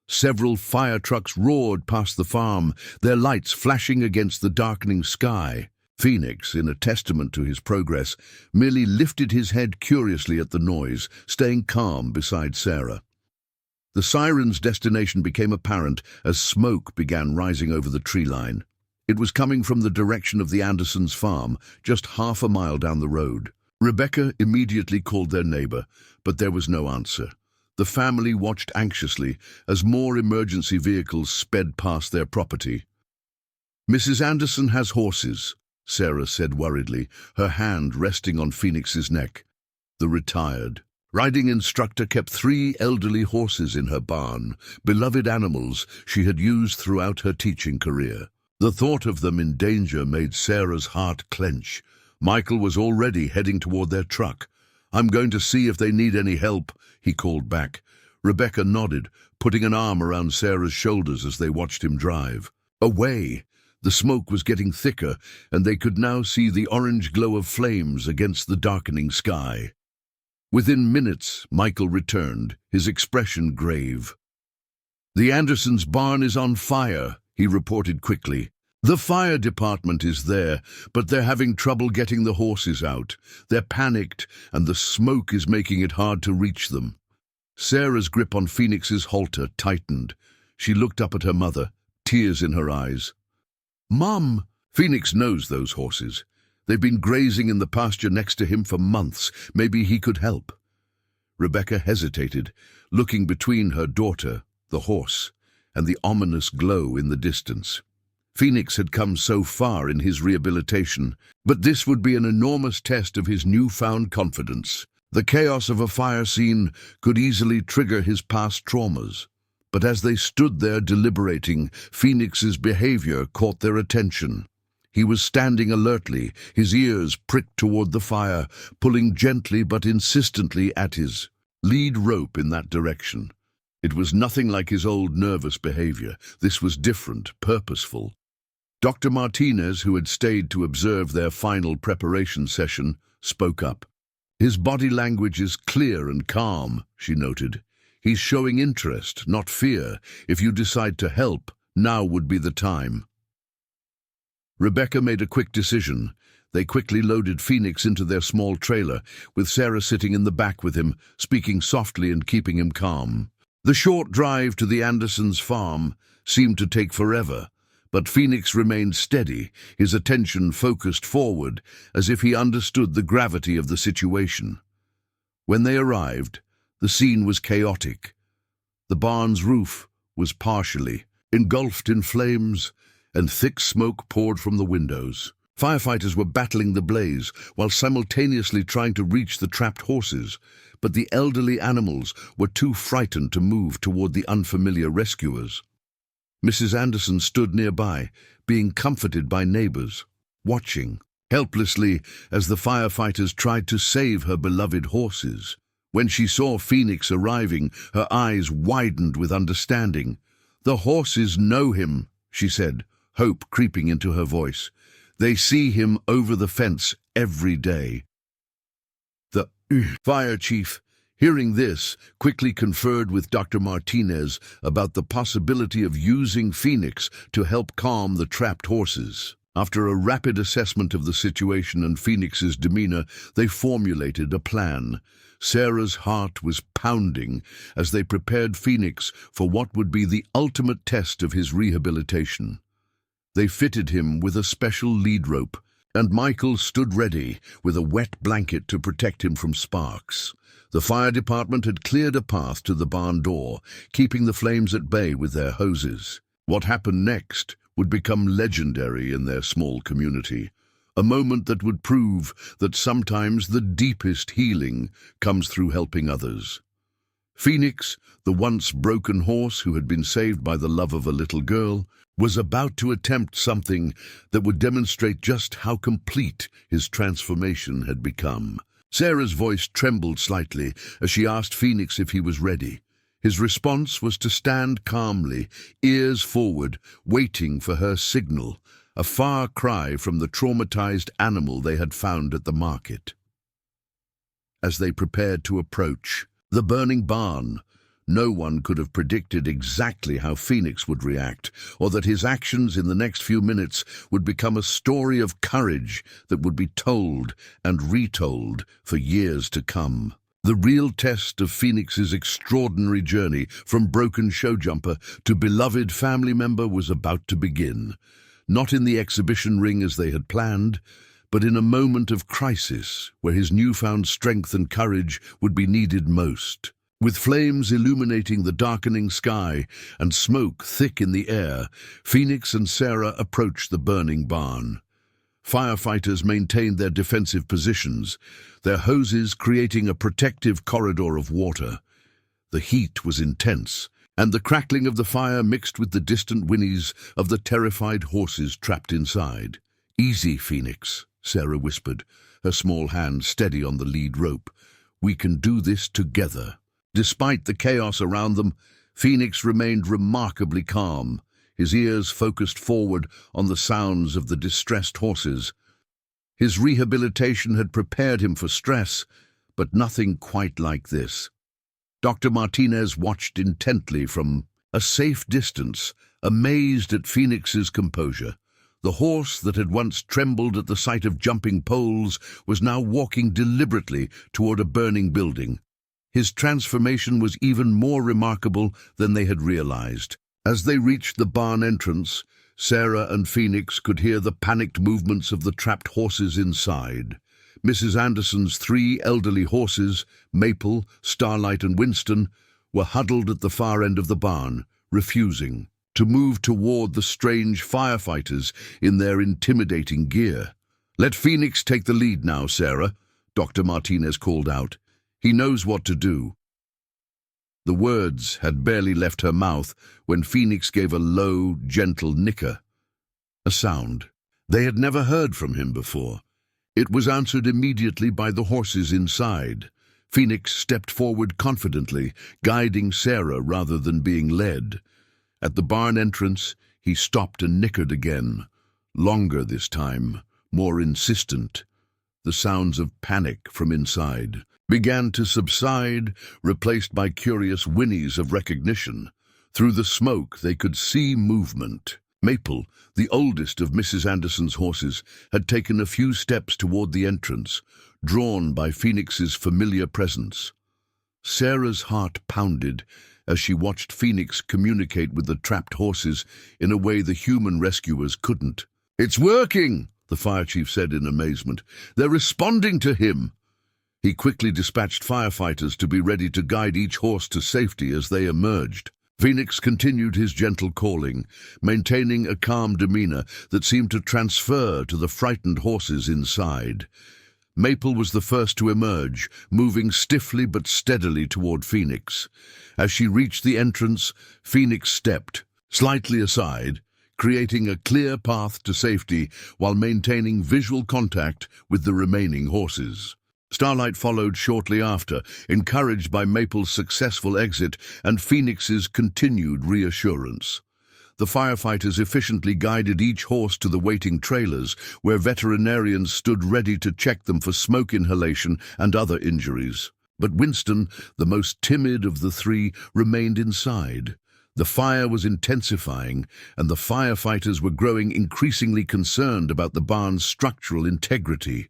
Several fire trucks roared past the farm, their lights flashing against the darkening sky. Phoenix, in a testament to his progress, merely lifted his head curiously at the noise, staying calm beside Sarah. The siren's destination became apparent as smoke began rising over the tree line. It was coming from the direction of the Andersons' farm, just half a mile down the road. Rebecca immediately called their neighbor, but there was no answer. The family watched anxiously as more emergency vehicles sped past their property. "Mrs. Anderson has horses," Sarah said worriedly, her hand resting on Phoenix's neck. The retired riding instructor kept 3 elderly horses in her barn, beloved animals she had used throughout her teaching career. The thought of them in danger made Sarah's heart clench. Michael was already heading toward their truck. "I'm going to see if they need any help," he called back. Rebecca nodded, putting an arm around Sarah's shoulders as they watched him drive. Away! The smoke was getting thicker, and they could now see the orange glow of flames against the darkening sky. Within minutes, Michael returned, his expression grave. "The Andersons' barn is on fire," he reported quickly. "The fire department is there, but they're having trouble getting the horses out. They're panicked, and the smoke is making it hard to reach them." Sarah's grip on Phoenix's halter tightened. She looked up at her mother, tears in her eyes. "Mom!" "Phoenix knows those horses. They've been grazing in the pasture next to him for months. Maybe he could help." Rebecca hesitated, looking between her daughter, the horse, and the ominous glow in the distance. Phoenix had come so far in his rehabilitation, but this would be an enormous test of his newfound confidence. The chaos of a fire scene could easily trigger his past traumas. But as they stood there deliberating, Phoenix's behavior caught their attention. He was standing alertly, his ears pricked toward the fire, pulling gently but insistently at his lead rope in that direction. It was nothing like his old nervous behavior. This was different, purposeful. Dr. Martinez, who had stayed to observe their final preparation session, spoke up. "His body language is clear and calm," she noted. "He's showing interest, not fear. If you decide to help, now would be the time." Rebecca made a quick decision. They quickly loaded Phoenix into their small trailer, with Sarah sitting in the back with him, speaking softly and keeping him calm. The short drive to the Andersons' farm seemed to take forever, but Phoenix remained steady, his attention focused forward, as if he understood the gravity of the situation. When they arrived, the scene was chaotic. The barn's roof was partially engulfed in flames, and thick smoke poured from the windows. Firefighters were battling the blaze while simultaneously trying to reach the trapped horses, but the elderly animals were too frightened to move toward the unfamiliar rescuers. Mrs. Anderson stood nearby, being comforted by neighbors, watching helplessly as the firefighters tried to save her beloved horses. When she saw Phoenix arriving, her eyes widened with understanding. "The horses know him," she said, hope creeping into her voice. "They see him over the fence every day." The fire chief, hearing this, quickly conferred with Dr. Martinez about the possibility of using Phoenix to help calm the trapped horses. After a rapid assessment of the situation and Phoenix's demeanor, they formulated a plan. Sarah's heart was pounding as they prepared Phoenix for what would be the ultimate test of his rehabilitation. They fitted him with a special lead rope, and Michael stood ready with a wet blanket to protect him from sparks. The fire department had cleared a path to the barn door, keeping the flames at bay with their hoses. What happened next would become legendary in their small community, a moment that would prove that sometimes the deepest healing comes through helping others. Phoenix, the once broken horse who had been saved by the love of a little girl, was about to attempt something that would demonstrate just how complete his transformation had become. Sarah's voice trembled slightly as she asked Phoenix if he was ready. His response was to stand calmly, ears forward, waiting for her signal, a far cry from the traumatized animal they had found at the market. As they prepared to approach the burning barn, no one could have predicted exactly how Phoenix would react, or that his actions in the next few minutes would become a story of courage that would be told and retold for years to come. The real test of Phoenix's extraordinary journey from broken showjumper to beloved family member was about to begin. Not in the exhibition ring as they had planned, but in a moment of crisis where his newfound strength and courage would be needed most. With flames illuminating the darkening sky and smoke thick in the air, Phoenix and Sarah approached the burning barn. Firefighters maintained their defensive positions, their hoses creating a protective corridor of water. The heat was intense, and the crackling of the fire mixed with the distant whinnies of the terrified horses trapped inside. "Easy, Phoenix," Sarah whispered, her small hand steady on the lead rope. "We can do this together." Despite the chaos around them, Phoenix remained remarkably calm, his ears focused forward on the sounds of the distressed horses. His rehabilitation had prepared him for stress, but nothing quite like this. Dr. Martinez watched intently from a safe distance, amazed at Phoenix's composure. The horse that had once trembled at the sight of jumping poles was now walking deliberately toward a burning building. His transformation was even more remarkable than they had realized. As they reached the barn entrance, Sarah and Phoenix could hear the panicked movements of the trapped horses inside. Mrs. Anderson's 3 elderly horses, Maple, Starlight, and Winston, were huddled at the far end of the barn, refusing to move toward the strange firefighters in their intimidating gear. "Let Phoenix take the lead now, Sarah," Dr. Martinez called out. "He knows what to do." The words had barely left her mouth when Phoenix gave a low, gentle nicker. A sound they had never heard from him before. It was answered immediately by the horses inside. Phoenix stepped forward confidently, guiding Sarah rather than being led. At the barn entrance, he stopped and nickered again. Longer this time, more insistent. The sounds of panic from inside began to subside, replaced by curious whinnies of recognition. Through the smoke, they could see movement. Maple, the oldest of Mrs. Anderson's horses, had taken a few steps toward the entrance, drawn by Phoenix's familiar presence. Sarah's heart pounded as she watched Phoenix communicate with the trapped horses in a way the human rescuers couldn't. "It's working," the fire chief said in amazement. "They're responding to him." He quickly dispatched firefighters to be ready to guide each horse to safety as they emerged. Phoenix continued his gentle calling, maintaining a calm demeanor that seemed to transfer to the frightened horses inside. Maple was the first to emerge, moving stiffly but steadily toward Phoenix. As she reached the entrance, Phoenix stepped slightly aside, creating a clear path to safety while maintaining visual contact with the remaining horses. Starlight followed shortly after, encouraged by Maple's successful exit and Phoenix's continued reassurance. The firefighters efficiently guided each horse to the waiting trailers, where veterinarians stood ready to check them for smoke inhalation and other injuries. But Winston, the most timid of the 3, remained inside. The fire was intensifying, and the firefighters were growing increasingly concerned about the barn's structural integrity.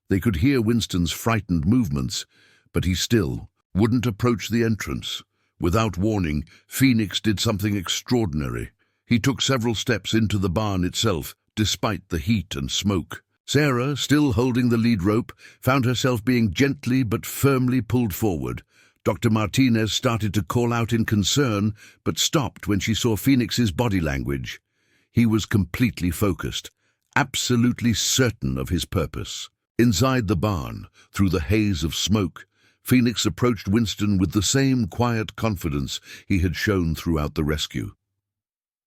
They could hear Winston's frightened movements, but he still wouldn't approach the entrance. Without warning, Phoenix did something extraordinary. He took several steps into the barn itself, despite the heat and smoke. Sarah, still holding the lead rope, found herself being gently but firmly pulled forward. Dr. Martinez started to call out in concern, but stopped when she saw Phoenix's body language. He was completely focused, absolutely certain of his purpose. Inside the barn, through the haze of smoke, Phoenix approached Winston with the same quiet confidence he had shown throughout the rescue.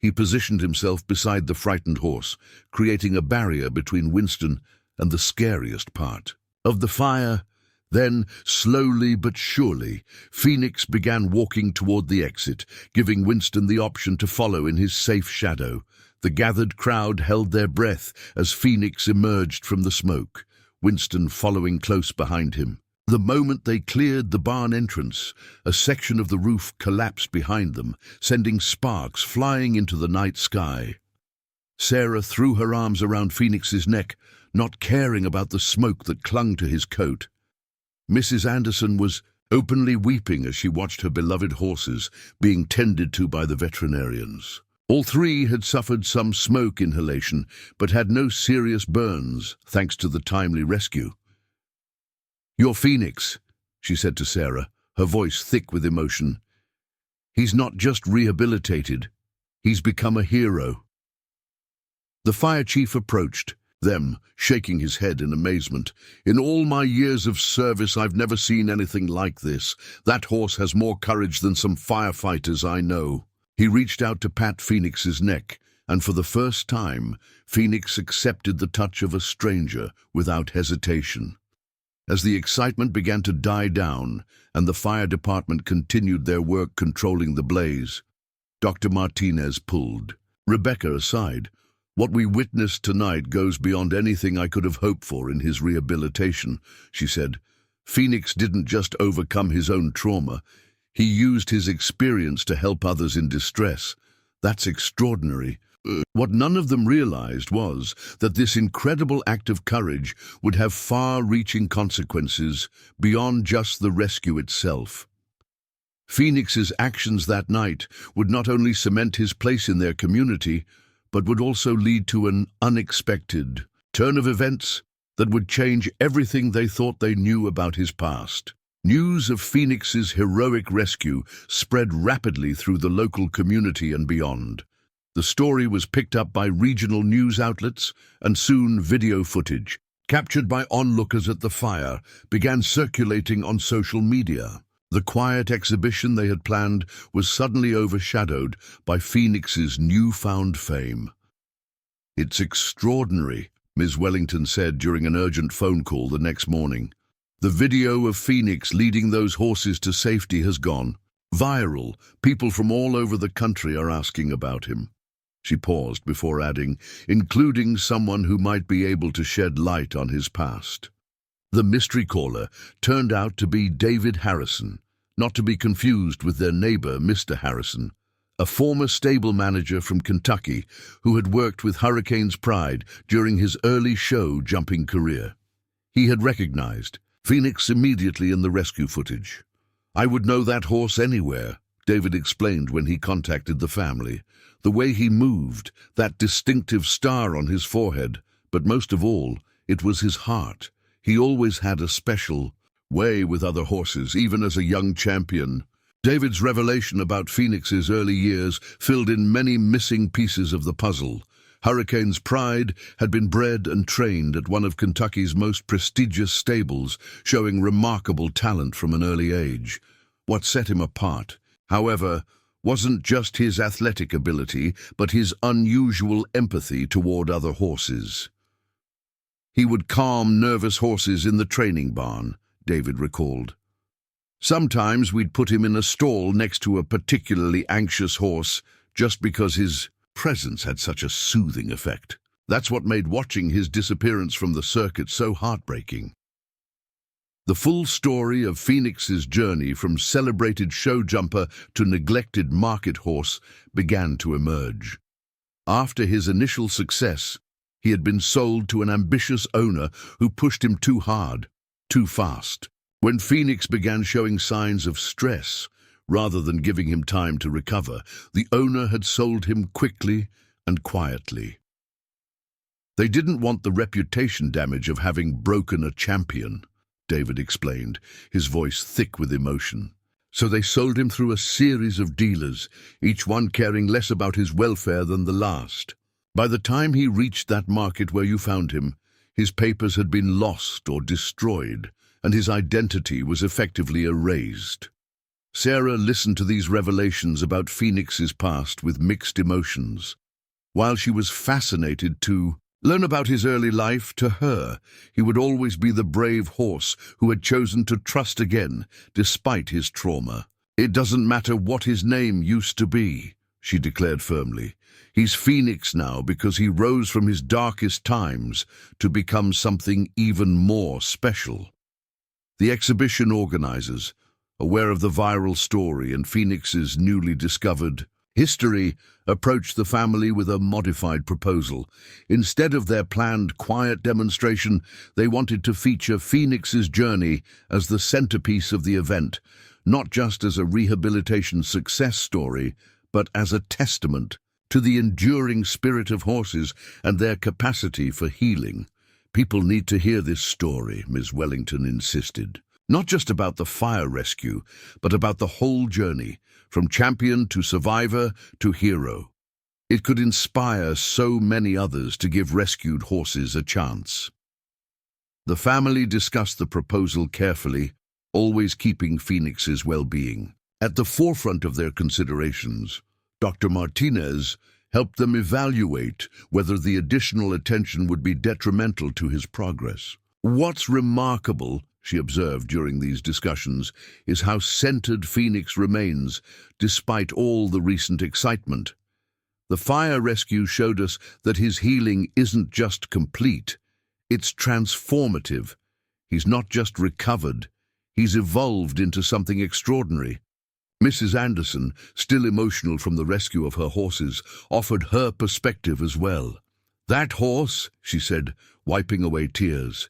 He positioned himself beside the frightened horse, creating a barrier between Winston and the scariest part of the fire. Then, slowly but surely, Phoenix began walking toward the exit, giving Winston the option to follow in his safe shadow. The gathered crowd held their breath as Phoenix emerged from the smoke, Winston following close behind him. The moment they cleared the barn entrance, a section of the roof collapsed behind them, sending sparks flying into the night sky. Sarah threw her arms around Phoenix's neck, not caring about the smoke that clung to his coat. Mrs. Anderson was openly weeping as she watched her beloved horses being tended to by the veterinarians. All three had suffered some smoke inhalation, but had no serious burns, thanks to the timely rescue. "You're Phoenix," she said to Sarah, her voice thick with emotion. "He's not just rehabilitated, he's become a hero." The fire chief approached them, shaking his head in amazement. "In all my years of service, I've never seen anything like this. That horse has more courage than some firefighters I know." He reached out to pat Phoenix's neck, and for the first time, Phoenix accepted the touch of a stranger without hesitation. As the excitement began to die down and the fire department continued their work controlling the blaze, Dr. Martinez pulled Rebecca aside. "What we witnessed tonight goes beyond anything I could have hoped for in his rehabilitation," she said. "Phoenix didn't just overcome his own trauma. He used his experience to help others in distress. That's extraordinary." What none of them realized was that this incredible act of courage would have far-reaching consequences beyond just the rescue itself. Phoenix's actions that night would not only cement his place in their community, but would also lead to an unexpected turn of events that would change everything they thought they knew about his past. News of Phoenix's heroic rescue spread rapidly through the local community and beyond. The story was picked up by regional news outlets, and soon video footage, captured by onlookers at the fire, began circulating on social media. The quiet exhibition they had planned was suddenly overshadowed by Phoenix's newfound fame. "It's extraordinary," Ms. Wellington said during an urgent phone call the next morning. "The video of Phoenix leading those horses to safety has gone viral. People from all over the country are asking about him." She paused before adding, "including someone who might be able to shed light on his past." The mystery caller turned out to be David Harrison, not to be confused with their neighbor, Mr. Harrison, a former stable manager from Kentucky who had worked with Hurricane's Pride during his early show jumping career. He had recognized Phoenix immediately in the rescue footage. "I would know that horse anywhere," David explained when he contacted the family. "The way he moved, that distinctive star on his forehead, but most of all, it was his heart. He always had a special way with other horses, even as a young champion." David's revelation about Phoenix's early years filled in many missing pieces of the puzzle. Hurricane's Pride had been bred and trained at one of Kentucky's most prestigious stables, showing remarkable talent from an early age. What set him apart, however, wasn't just his athletic ability, but his unusual empathy toward other horses. "He would calm nervous horses in the training barn," David recalled. "Sometimes we'd put him in a stall next to a particularly anxious horse just because his presence had such a soothing effect. That's what made watching his disappearance from the circuit so heartbreaking." The full story of Phoenix's journey from celebrated show jumper to neglected market horse began to emerge. After his initial success, he had been sold to an ambitious owner who pushed him too hard, too fast. When Phoenix began showing signs of stress, rather than giving him time to recover, the owner had sold him quickly and quietly. They didn't want the reputation damage of having broken a champion, David explained, his voice thick with emotion. So they sold him through a series of dealers, each one caring less about his welfare than the last. By the time he reached that market where you found him, his papers had been lost or destroyed, and his identity was effectively erased. Sarah listened to these revelations about Phoenix's past with mixed emotions. While she was fascinated to learn about his early life, to her, he would always be the brave horse who had chosen to trust again, despite his trauma. "It doesn't matter what his name used to be," she declared firmly. "He's Phoenix now because he rose from his darkest times to become something even more special." The exhibition organizers, aware of the viral story and Phoenix's newly discovered history, approached the family with a modified proposal. Instead of their planned quiet demonstration, they wanted to feature Phoenix's journey as the centerpiece of the event, not just as a rehabilitation success story, but as a testament to the enduring spirit of horses and their capacity for healing. People need to hear this story, Ms. Wellington insisted. Not just about the fire rescue, but about the whole journey, from champion to survivor to hero. It could inspire so many others to give rescued horses a chance. The family discussed the proposal carefully, always keeping Phoenix's well-being at the forefront of their considerations. Dr. Martinez helped them evaluate whether the additional attention would be detrimental to his progress. What's remarkable, she observed during these discussions, is how centered Phoenix remains despite all the recent excitement. The fire rescue showed us that his healing isn't just complete, it's transformative. He's not just recovered, he's evolved into something extraordinary. Mrs. Anderson, still emotional from the rescue of her horses, offered her perspective as well. "That horse," she said, wiping away tears,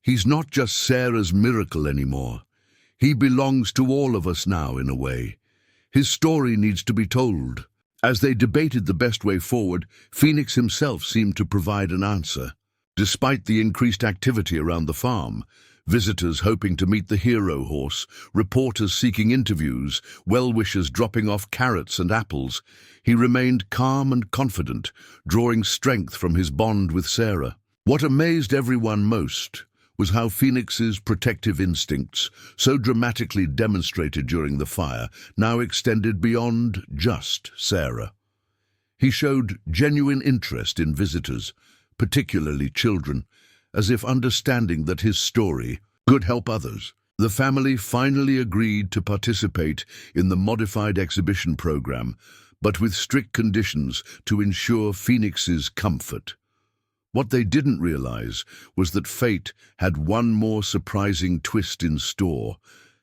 "he's not just Sarah's miracle anymore. He belongs to all of us now, in a way. His story needs to be told." As they debated the best way forward, Phoenix himself seemed to provide an answer. Despite the increased activity around the farm, visitors hoping to meet the hero horse, reporters seeking interviews, well-wishers dropping off carrots and apples, he remained calm and confident, drawing strength from his bond with Sarah. What amazed everyone most was how Phoenix's protective instincts, so dramatically demonstrated during the fire, now extended beyond just Sarah. He showed genuine interest in visitors, particularly children, as if understanding that his story could help others. The family finally agreed to participate in the modified exhibition program, but with strict conditions to ensure Phoenix's comfort. What they didn't realize was that fate had one more surprising twist in store,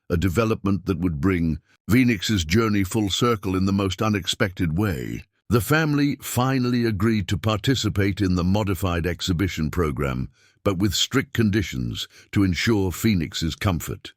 a development that would bring Phoenix's journey full circle in the most unexpected way. The family finally agreed to participate in the modified exhibition program, but with strict conditions to ensure Phoenix's comfort.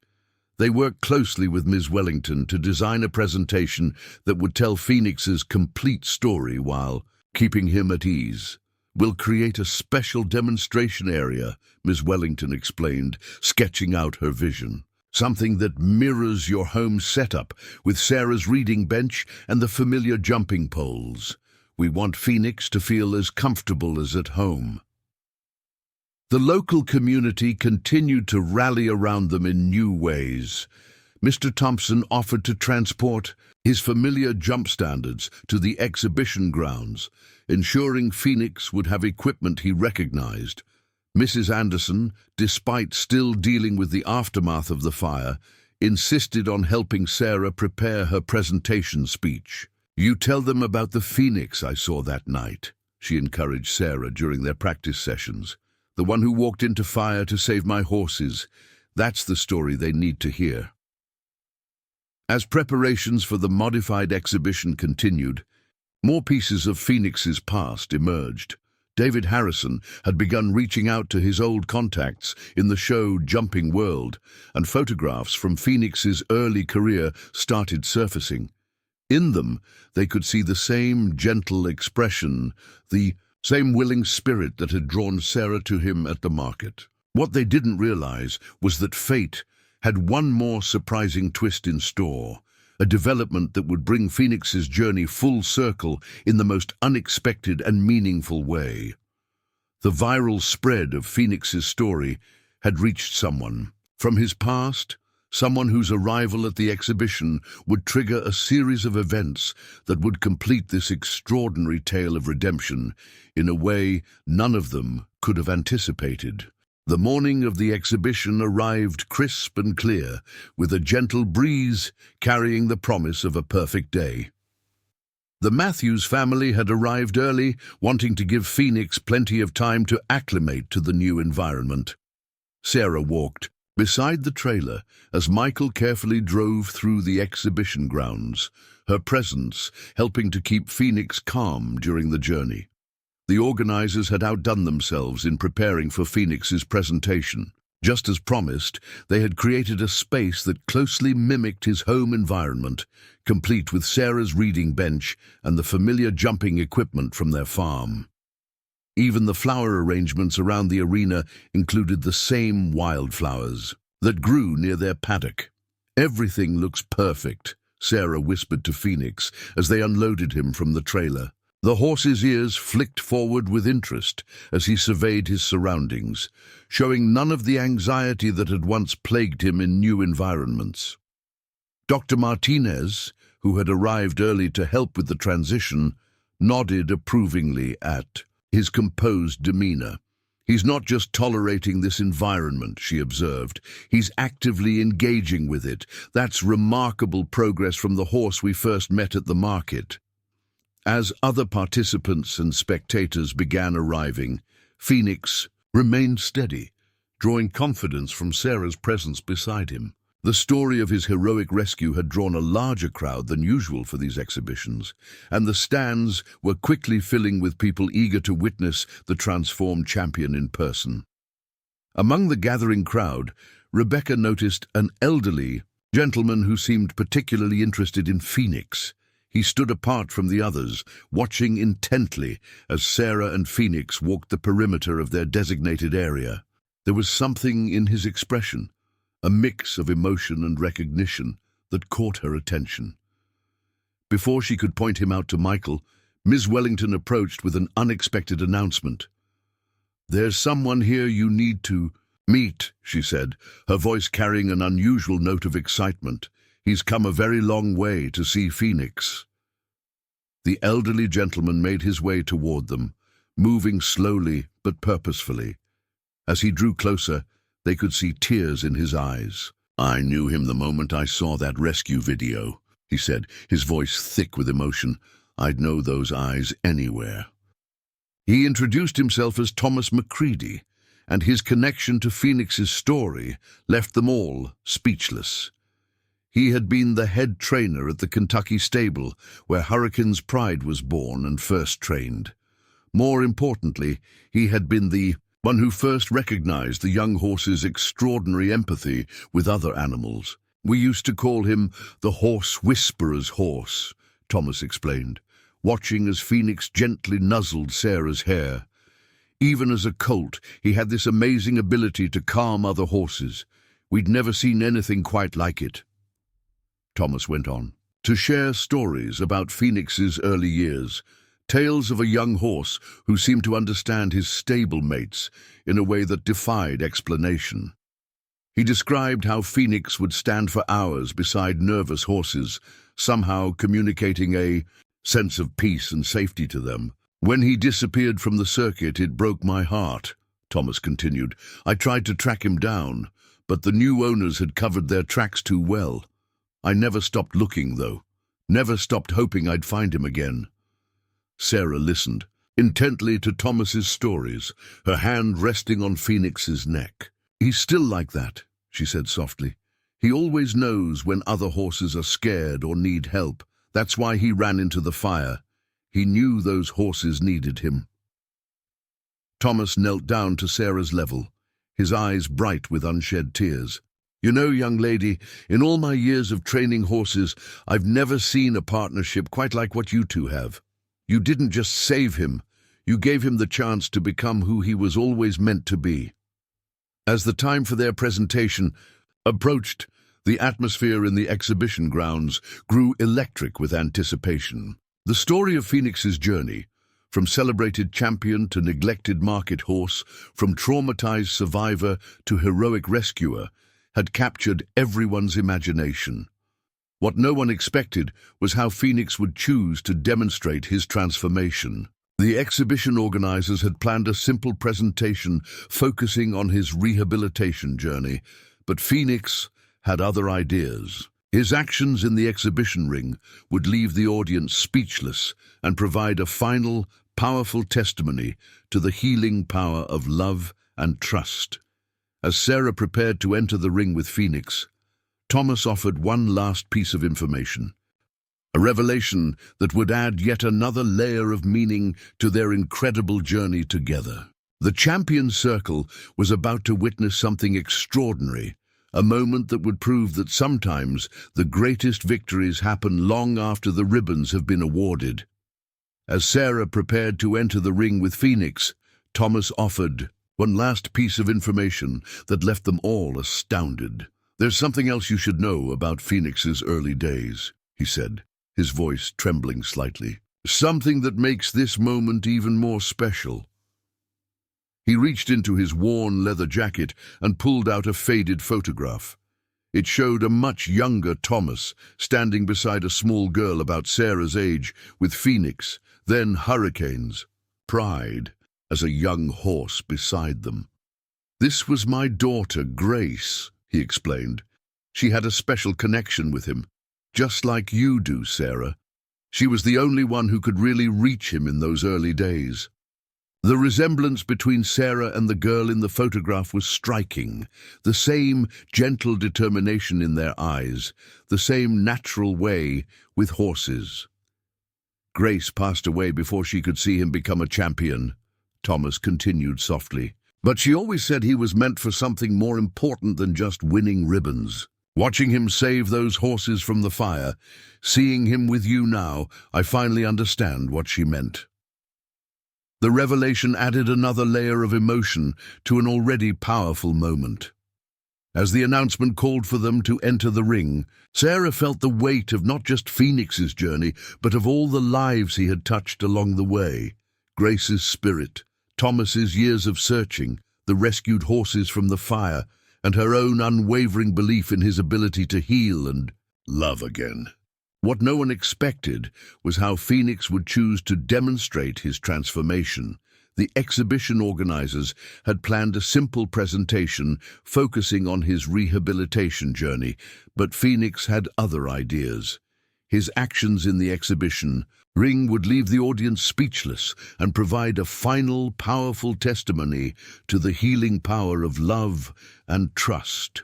They worked closely with Ms. Wellington to design a presentation that would tell Phoenix's complete story while keeping him at ease. "We'll create a special demonstration area," Ms. Wellington explained, sketching out her vision. "Something that mirrors your home setup, with Sarah's reading bench and the familiar jumping poles. We want Phoenix to feel as comfortable as at home." The local community continued to rally around them in new ways. Mr. Thompson offered to transport his familiar jump standards to the exhibition grounds, ensuring Phoenix would have equipment he recognized. Mrs. Anderson, despite still dealing with the aftermath of the fire, insisted on helping Sarah prepare her presentation speech. "You tell them about the Phoenix I saw that night," she encouraged Sarah during their practice sessions. "The one who walked into fire to save my horses. That's the story they need to hear." As preparations for the modified exhibition continued, more pieces of Phoenix's past emerged. David Harrison had begun reaching out to his old contacts in the show jumping world, and photographs from Phoenix's early career started surfacing. In them, they could see the same gentle expression, the same willing spirit that had drawn Sarah to him at the market. What they didn't realize was that fate had one more surprising twist in store, a development that would bring Phoenix's journey full circle in the most unexpected and meaningful way. The viral spread of Phoenix's story had reached someone. From his past, someone whose arrival at the exhibition would trigger a series of events that would complete this extraordinary tale of redemption in a way none of them could have anticipated. The morning of the exhibition arrived crisp and clear, with a gentle breeze carrying the promise of a perfect day. The Matthews family had arrived early, wanting to give Phoenix plenty of time to acclimate to the new environment. Sarah walked beside the trailer as Michael carefully drove through the exhibition grounds, her presence helping to keep Phoenix calm during the journey. The organizers had outdone themselves in preparing for Phoenix's presentation. Just as promised, they had created a space that closely mimicked his home environment, complete with Sarah's reading bench and the familiar jumping equipment from their farm. Even the flower arrangements around the arena included the same wildflowers that grew near their paddock. "Everything looks perfect," Sarah whispered to Phoenix as they unloaded him from the trailer. The horse's ears flicked forward with interest as he surveyed his surroundings, showing none of the anxiety that had once plagued him in new environments. Dr. Martinez, who had arrived early to help with the transition, nodded approvingly at his composed demeanor. "He's not just tolerating this environment," she observed. "He's actively engaging with it. That's remarkable progress from the horse we first met at the market." As other participants and spectators began arriving, Phoenix remained steady, drawing confidence from Sarah's presence beside him. The story of his heroic rescue had drawn a larger crowd than usual for these exhibitions, and the stands were quickly filling with people eager to witness the transformed champion in person. Among the gathering crowd, Rebecca noticed an elderly gentleman who seemed particularly interested in Phoenix. He stood apart from the others, watching intently as Sarah and Phoenix walked the perimeter of their designated area. There was something in his expression, a mix of emotion and recognition, that caught her attention. Before she could point him out to Michael, Ms. Wellington approached with an unexpected announcement. "There's someone here you need to meet," she said, her voice carrying an unusual note of excitement. "He's come a very long way to see Phoenix." The elderly gentleman made his way toward them, moving slowly but purposefully. As he drew closer, they could see tears in his eyes. "I knew him the moment I saw that rescue video," he said, his voice thick with emotion. "I'd know those eyes anywhere." He introduced himself as Thomas McCready, and his connection to Phoenix's story left them all speechless. He had been the head trainer at the Kentucky stable where Hurricane's Pride was born and first trained. More importantly, he had been the one who first recognized the young horse's extraordinary empathy with other animals. "We used to call him the horse whisperer's horse," Thomas explained, watching as Phoenix gently nuzzled Sarah's hair. "Even as a colt, he had this amazing ability to calm other horses. We'd never seen anything quite like it." Thomas went on to share stories about Phoenix's early years, tales of a young horse who seemed to understand his stable mates in a way that defied explanation. He described how Phoenix would stand for hours beside nervous horses, somehow communicating a sense of peace and safety to them. "When he disappeared from the circuit, it broke my heart," Thomas continued. "I tried to track him down, but the new owners had covered their tracks too well. I never stopped looking, though. Never stopped hoping I'd find him again." Sarah listened intently to Thomas's stories, her hand resting on Phoenix's neck. "He's still like that," she said softly. "He always knows when other horses are scared or need help. That's why he ran into the fire. He knew those horses needed him." Thomas knelt down to Sarah's level, his eyes bright with unshed tears. "You know, young lady, in all my years of training horses, I've never seen a partnership quite like what you two have. You didn't just save him, you gave him the chance to become who he was always meant to be." As the time for their presentation approached, the atmosphere in the exhibition grounds grew electric with anticipation. The story of Phoenix's journey, from celebrated champion to neglected market horse, from traumatized survivor to heroic rescuer, had captured everyone's imagination. What no one expected was how Phoenix would choose to demonstrate his transformation. The exhibition organizers had planned a simple presentation focusing on his rehabilitation journey, but Phoenix had other ideas. His actions in the exhibition ring would leave the audience speechless and provide a final, powerful testimony to the healing power of love and trust. As Sarah prepared to enter the ring with Phoenix, Thomas offered one last piece of information, a revelation that would add yet another layer of meaning to their incredible journey together. The champion circle was about to witness something extraordinary, a moment that would prove that sometimes the greatest victories happen long after the ribbons have been awarded. As Sarah prepared to enter the ring with Phoenix, Thomas offered one last piece of information that left them all astounded. "There's something else you should know about Phoenix's early days," he said, his voice trembling slightly. "Something that makes this moment even more special." He reached into his worn leather jacket and pulled out a faded photograph. It showed a much younger Thomas standing beside a small girl about Sarah's age with Phoenix, then Hurricane's Pride, as a young horse beside them. "This was my daughter, Grace," he explained. "She had a special connection with him, just like you do, Sarah. She was the only one who could really reach him in those early days." The resemblance between Sarah and the girl in the photograph was striking. The same gentle determination in their eyes, the same natural way with horses. "Grace passed away before she could see him become a champion," Thomas continued softly. "But she always said he was meant for something more important than just winning ribbons. Watching him save those horses from the fire, seeing him with you now, I finally understand what she meant." The revelation added another layer of emotion to an already powerful moment. As the announcement called for them to enter the ring, Sarah felt the weight of not just Phoenix's journey, but of all the lives he had touched along the way. Grace's spirit, Thomas's years of searching, the rescued horses from the fire, and her own unwavering belief in his ability to heal and love again. What no one expected was how Phoenix would choose to demonstrate his transformation. The exhibition organizers had planned a simple presentation focusing on his rehabilitation journey, but Phoenix had other ideas. His actions in the exhibition ring would leave the audience speechless and provide a final, powerful testimony to the healing power of love and trust.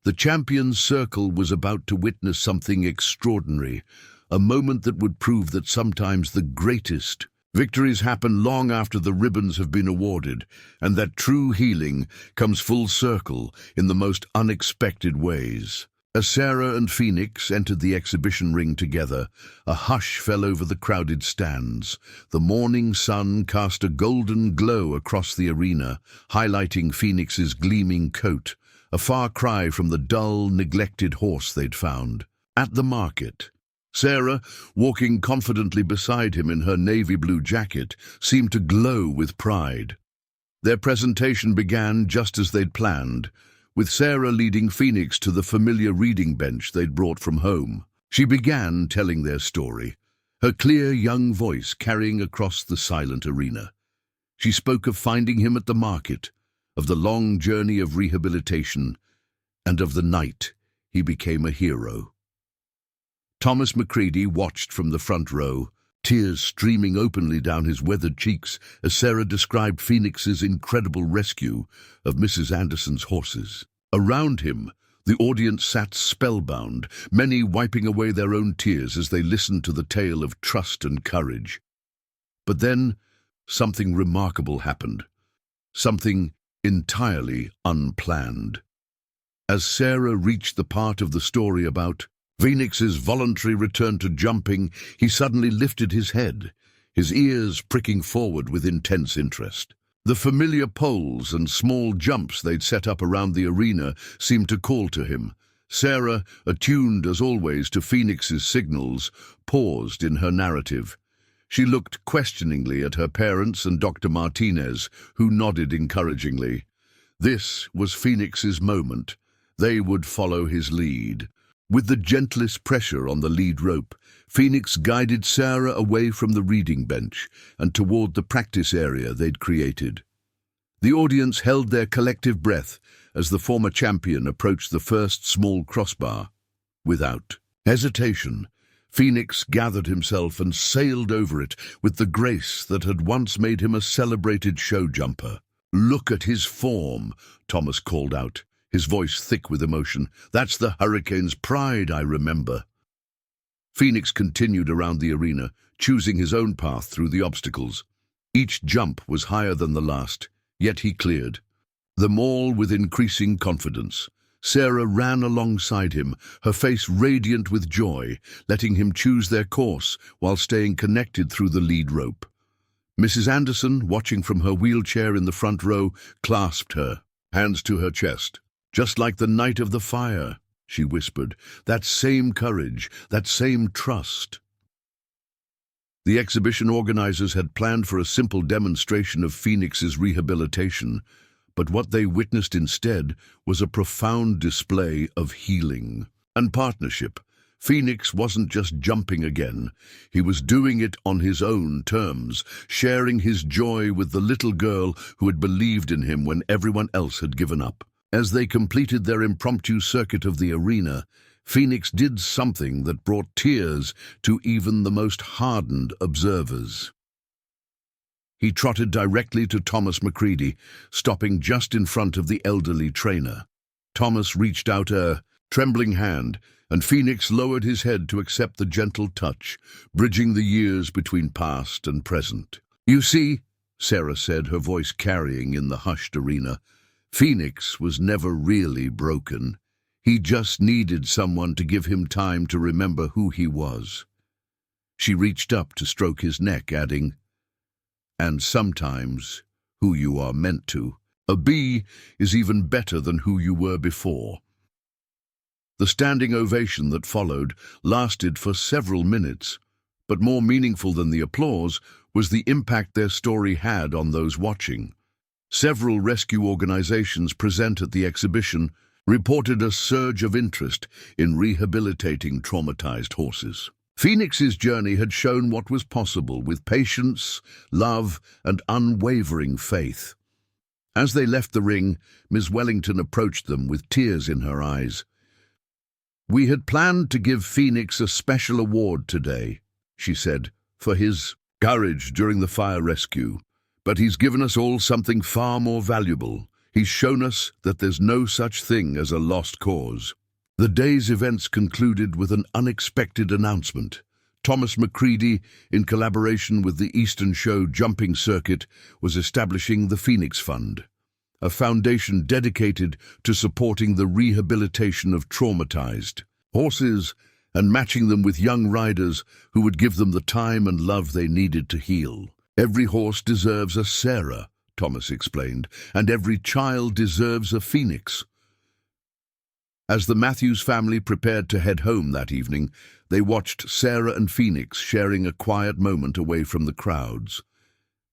The champion's circle was about to witness something extraordinary, a moment that would prove that sometimes the greatest victories happen long after the ribbons have been awarded, and that true healing comes full circle in the most unexpected ways. As Sarah and Phoenix entered the exhibition ring together, a hush fell over the crowded stands. The morning sun cast a golden glow across the arena, highlighting Phoenix's gleaming coat, a far cry from the dull, neglected horse they'd found. At the market, Sarah, walking confidently beside him in her navy blue jacket, seemed to glow with pride. Their presentation began just as they'd planned, with Sarah leading Phoenix to the familiar reading bench they'd brought from home. She began telling their story, her clear young voice carrying across the silent arena. She spoke of finding him at the market, of the long journey of rehabilitation, and of the night he became a hero. Thomas McCready watched from the front row, tears streaming openly down his weathered cheeks as Sarah described Phoenix's incredible rescue of Mrs. Anderson's horses. Around him, the audience sat spellbound, many wiping away their own tears as they listened to the tale of trust and courage. But then, something remarkable happened, something entirely unplanned. As Sarah reached the part of the story about Phoenix's voluntary return to jumping, he suddenly lifted his head, his ears pricking forward with intense interest. The familiar poles and small jumps they'd set up around the arena seemed to call to him. Sarah, attuned as always to Phoenix's signals, paused in her narrative. She looked questioningly at her parents and Dr. Martinez, who nodded encouragingly. This was Phoenix's moment. They would follow his lead. With the gentlest pressure on the lead rope, Phoenix guided Sarah away from the reading bench and toward the practice area they'd created. The audience held their collective breath as the former champion approached the first small crossbar. Without hesitation, Phoenix gathered himself and sailed over it with the grace that had once made him a celebrated show jumper. "Look at his form," Thomas called out, his voice thick with emotion. "That's the Hurricane's Pride I remember." Phoenix continued around the arena, choosing his own path through the obstacles. Each jump was higher than the last, yet he cleared them all with increasing confidence. Sarah ran alongside him, her face radiant with joy, letting him choose their course while staying connected through the lead rope. Mrs. Anderson, watching from her wheelchair in the front row, clasped her, hands to her chest. "Just like the night of the fire," she whispered. "That same courage, that same trust." The exhibition organizers had planned for a simple demonstration of Phoenix's rehabilitation, but what they witnessed instead was a profound display of healing and partnership. Phoenix wasn't just jumping again. He was doing it on his own terms, sharing his joy with the little girl who had believed in him when everyone else had given up. As they completed their impromptu circuit of the arena, Phoenix did something that brought tears to even the most hardened observers. He trotted directly to Thomas Macready, stopping just in front of the elderly trainer. Thomas reached out a trembling hand, and Phoenix lowered his head to accept the gentle touch, bridging the years between past and present. "You see," Sarah said, her voice carrying in the hushed arena, "Phoenix was never really broken. He just needed someone to give him time to remember who he was." She reached up to stroke his neck, adding, "And sometimes who you are meant to. A bee is even better than who you were before." The standing ovation that followed lasted for several minutes, but more meaningful than the applause was the impact their story had on those watching. Several rescue organizations present at the exhibition reported a surge of interest in rehabilitating traumatized horses. Phoenix's journey had shown what was possible with patience, love, and unwavering faith. As they left the ring, Ms. Wellington approached them with tears in her eyes. "We had planned to give Phoenix a special award today," she said, "for his courage during the fire rescue. But he's given us all something far more valuable. He's shown us that there's no such thing as a lost cause." The day's events concluded with an unexpected announcement. Thomas Macready, in collaboration with the Eastern Show Jumping Circuit, was establishing the Phoenix Fund, a foundation dedicated to supporting the rehabilitation of traumatized horses and matching them with young riders who would give them the time and love they needed to heal. "Every horse deserves a Sarah," Thomas explained, "and every child deserves a Phoenix." As the Matthews family prepared to head home that evening, they watched Sarah and Phoenix sharing a quiet moment away from the crowds.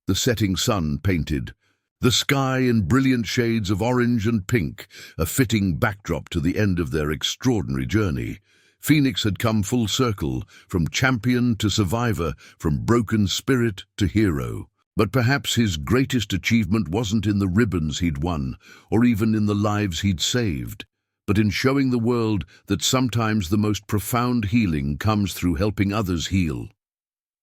The setting sun painted the sky in brilliant shades of orange and pink, a fitting backdrop to the end of their extraordinary journey. Phoenix had come full circle, from champion to survivor, from broken spirit to hero. But perhaps his greatest achievement wasn't in the ribbons he'd won, or even in the lives he'd saved, but in showing the world that sometimes the most profound healing comes through helping others heal.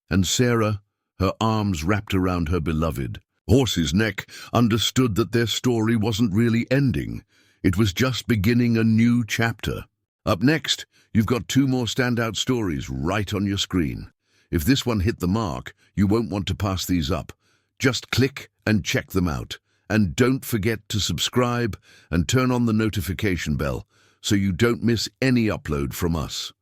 And Sarah, her arms wrapped around her beloved horse's neck, understood that their story wasn't really ending. It was just beginning a new chapter. Up next, you've got two more standout stories right on your screen. If this one hit the mark, you won't want to pass these up. Just click and check them out. And don't forget to subscribe and turn on the notification bell so you don't miss any upload from us.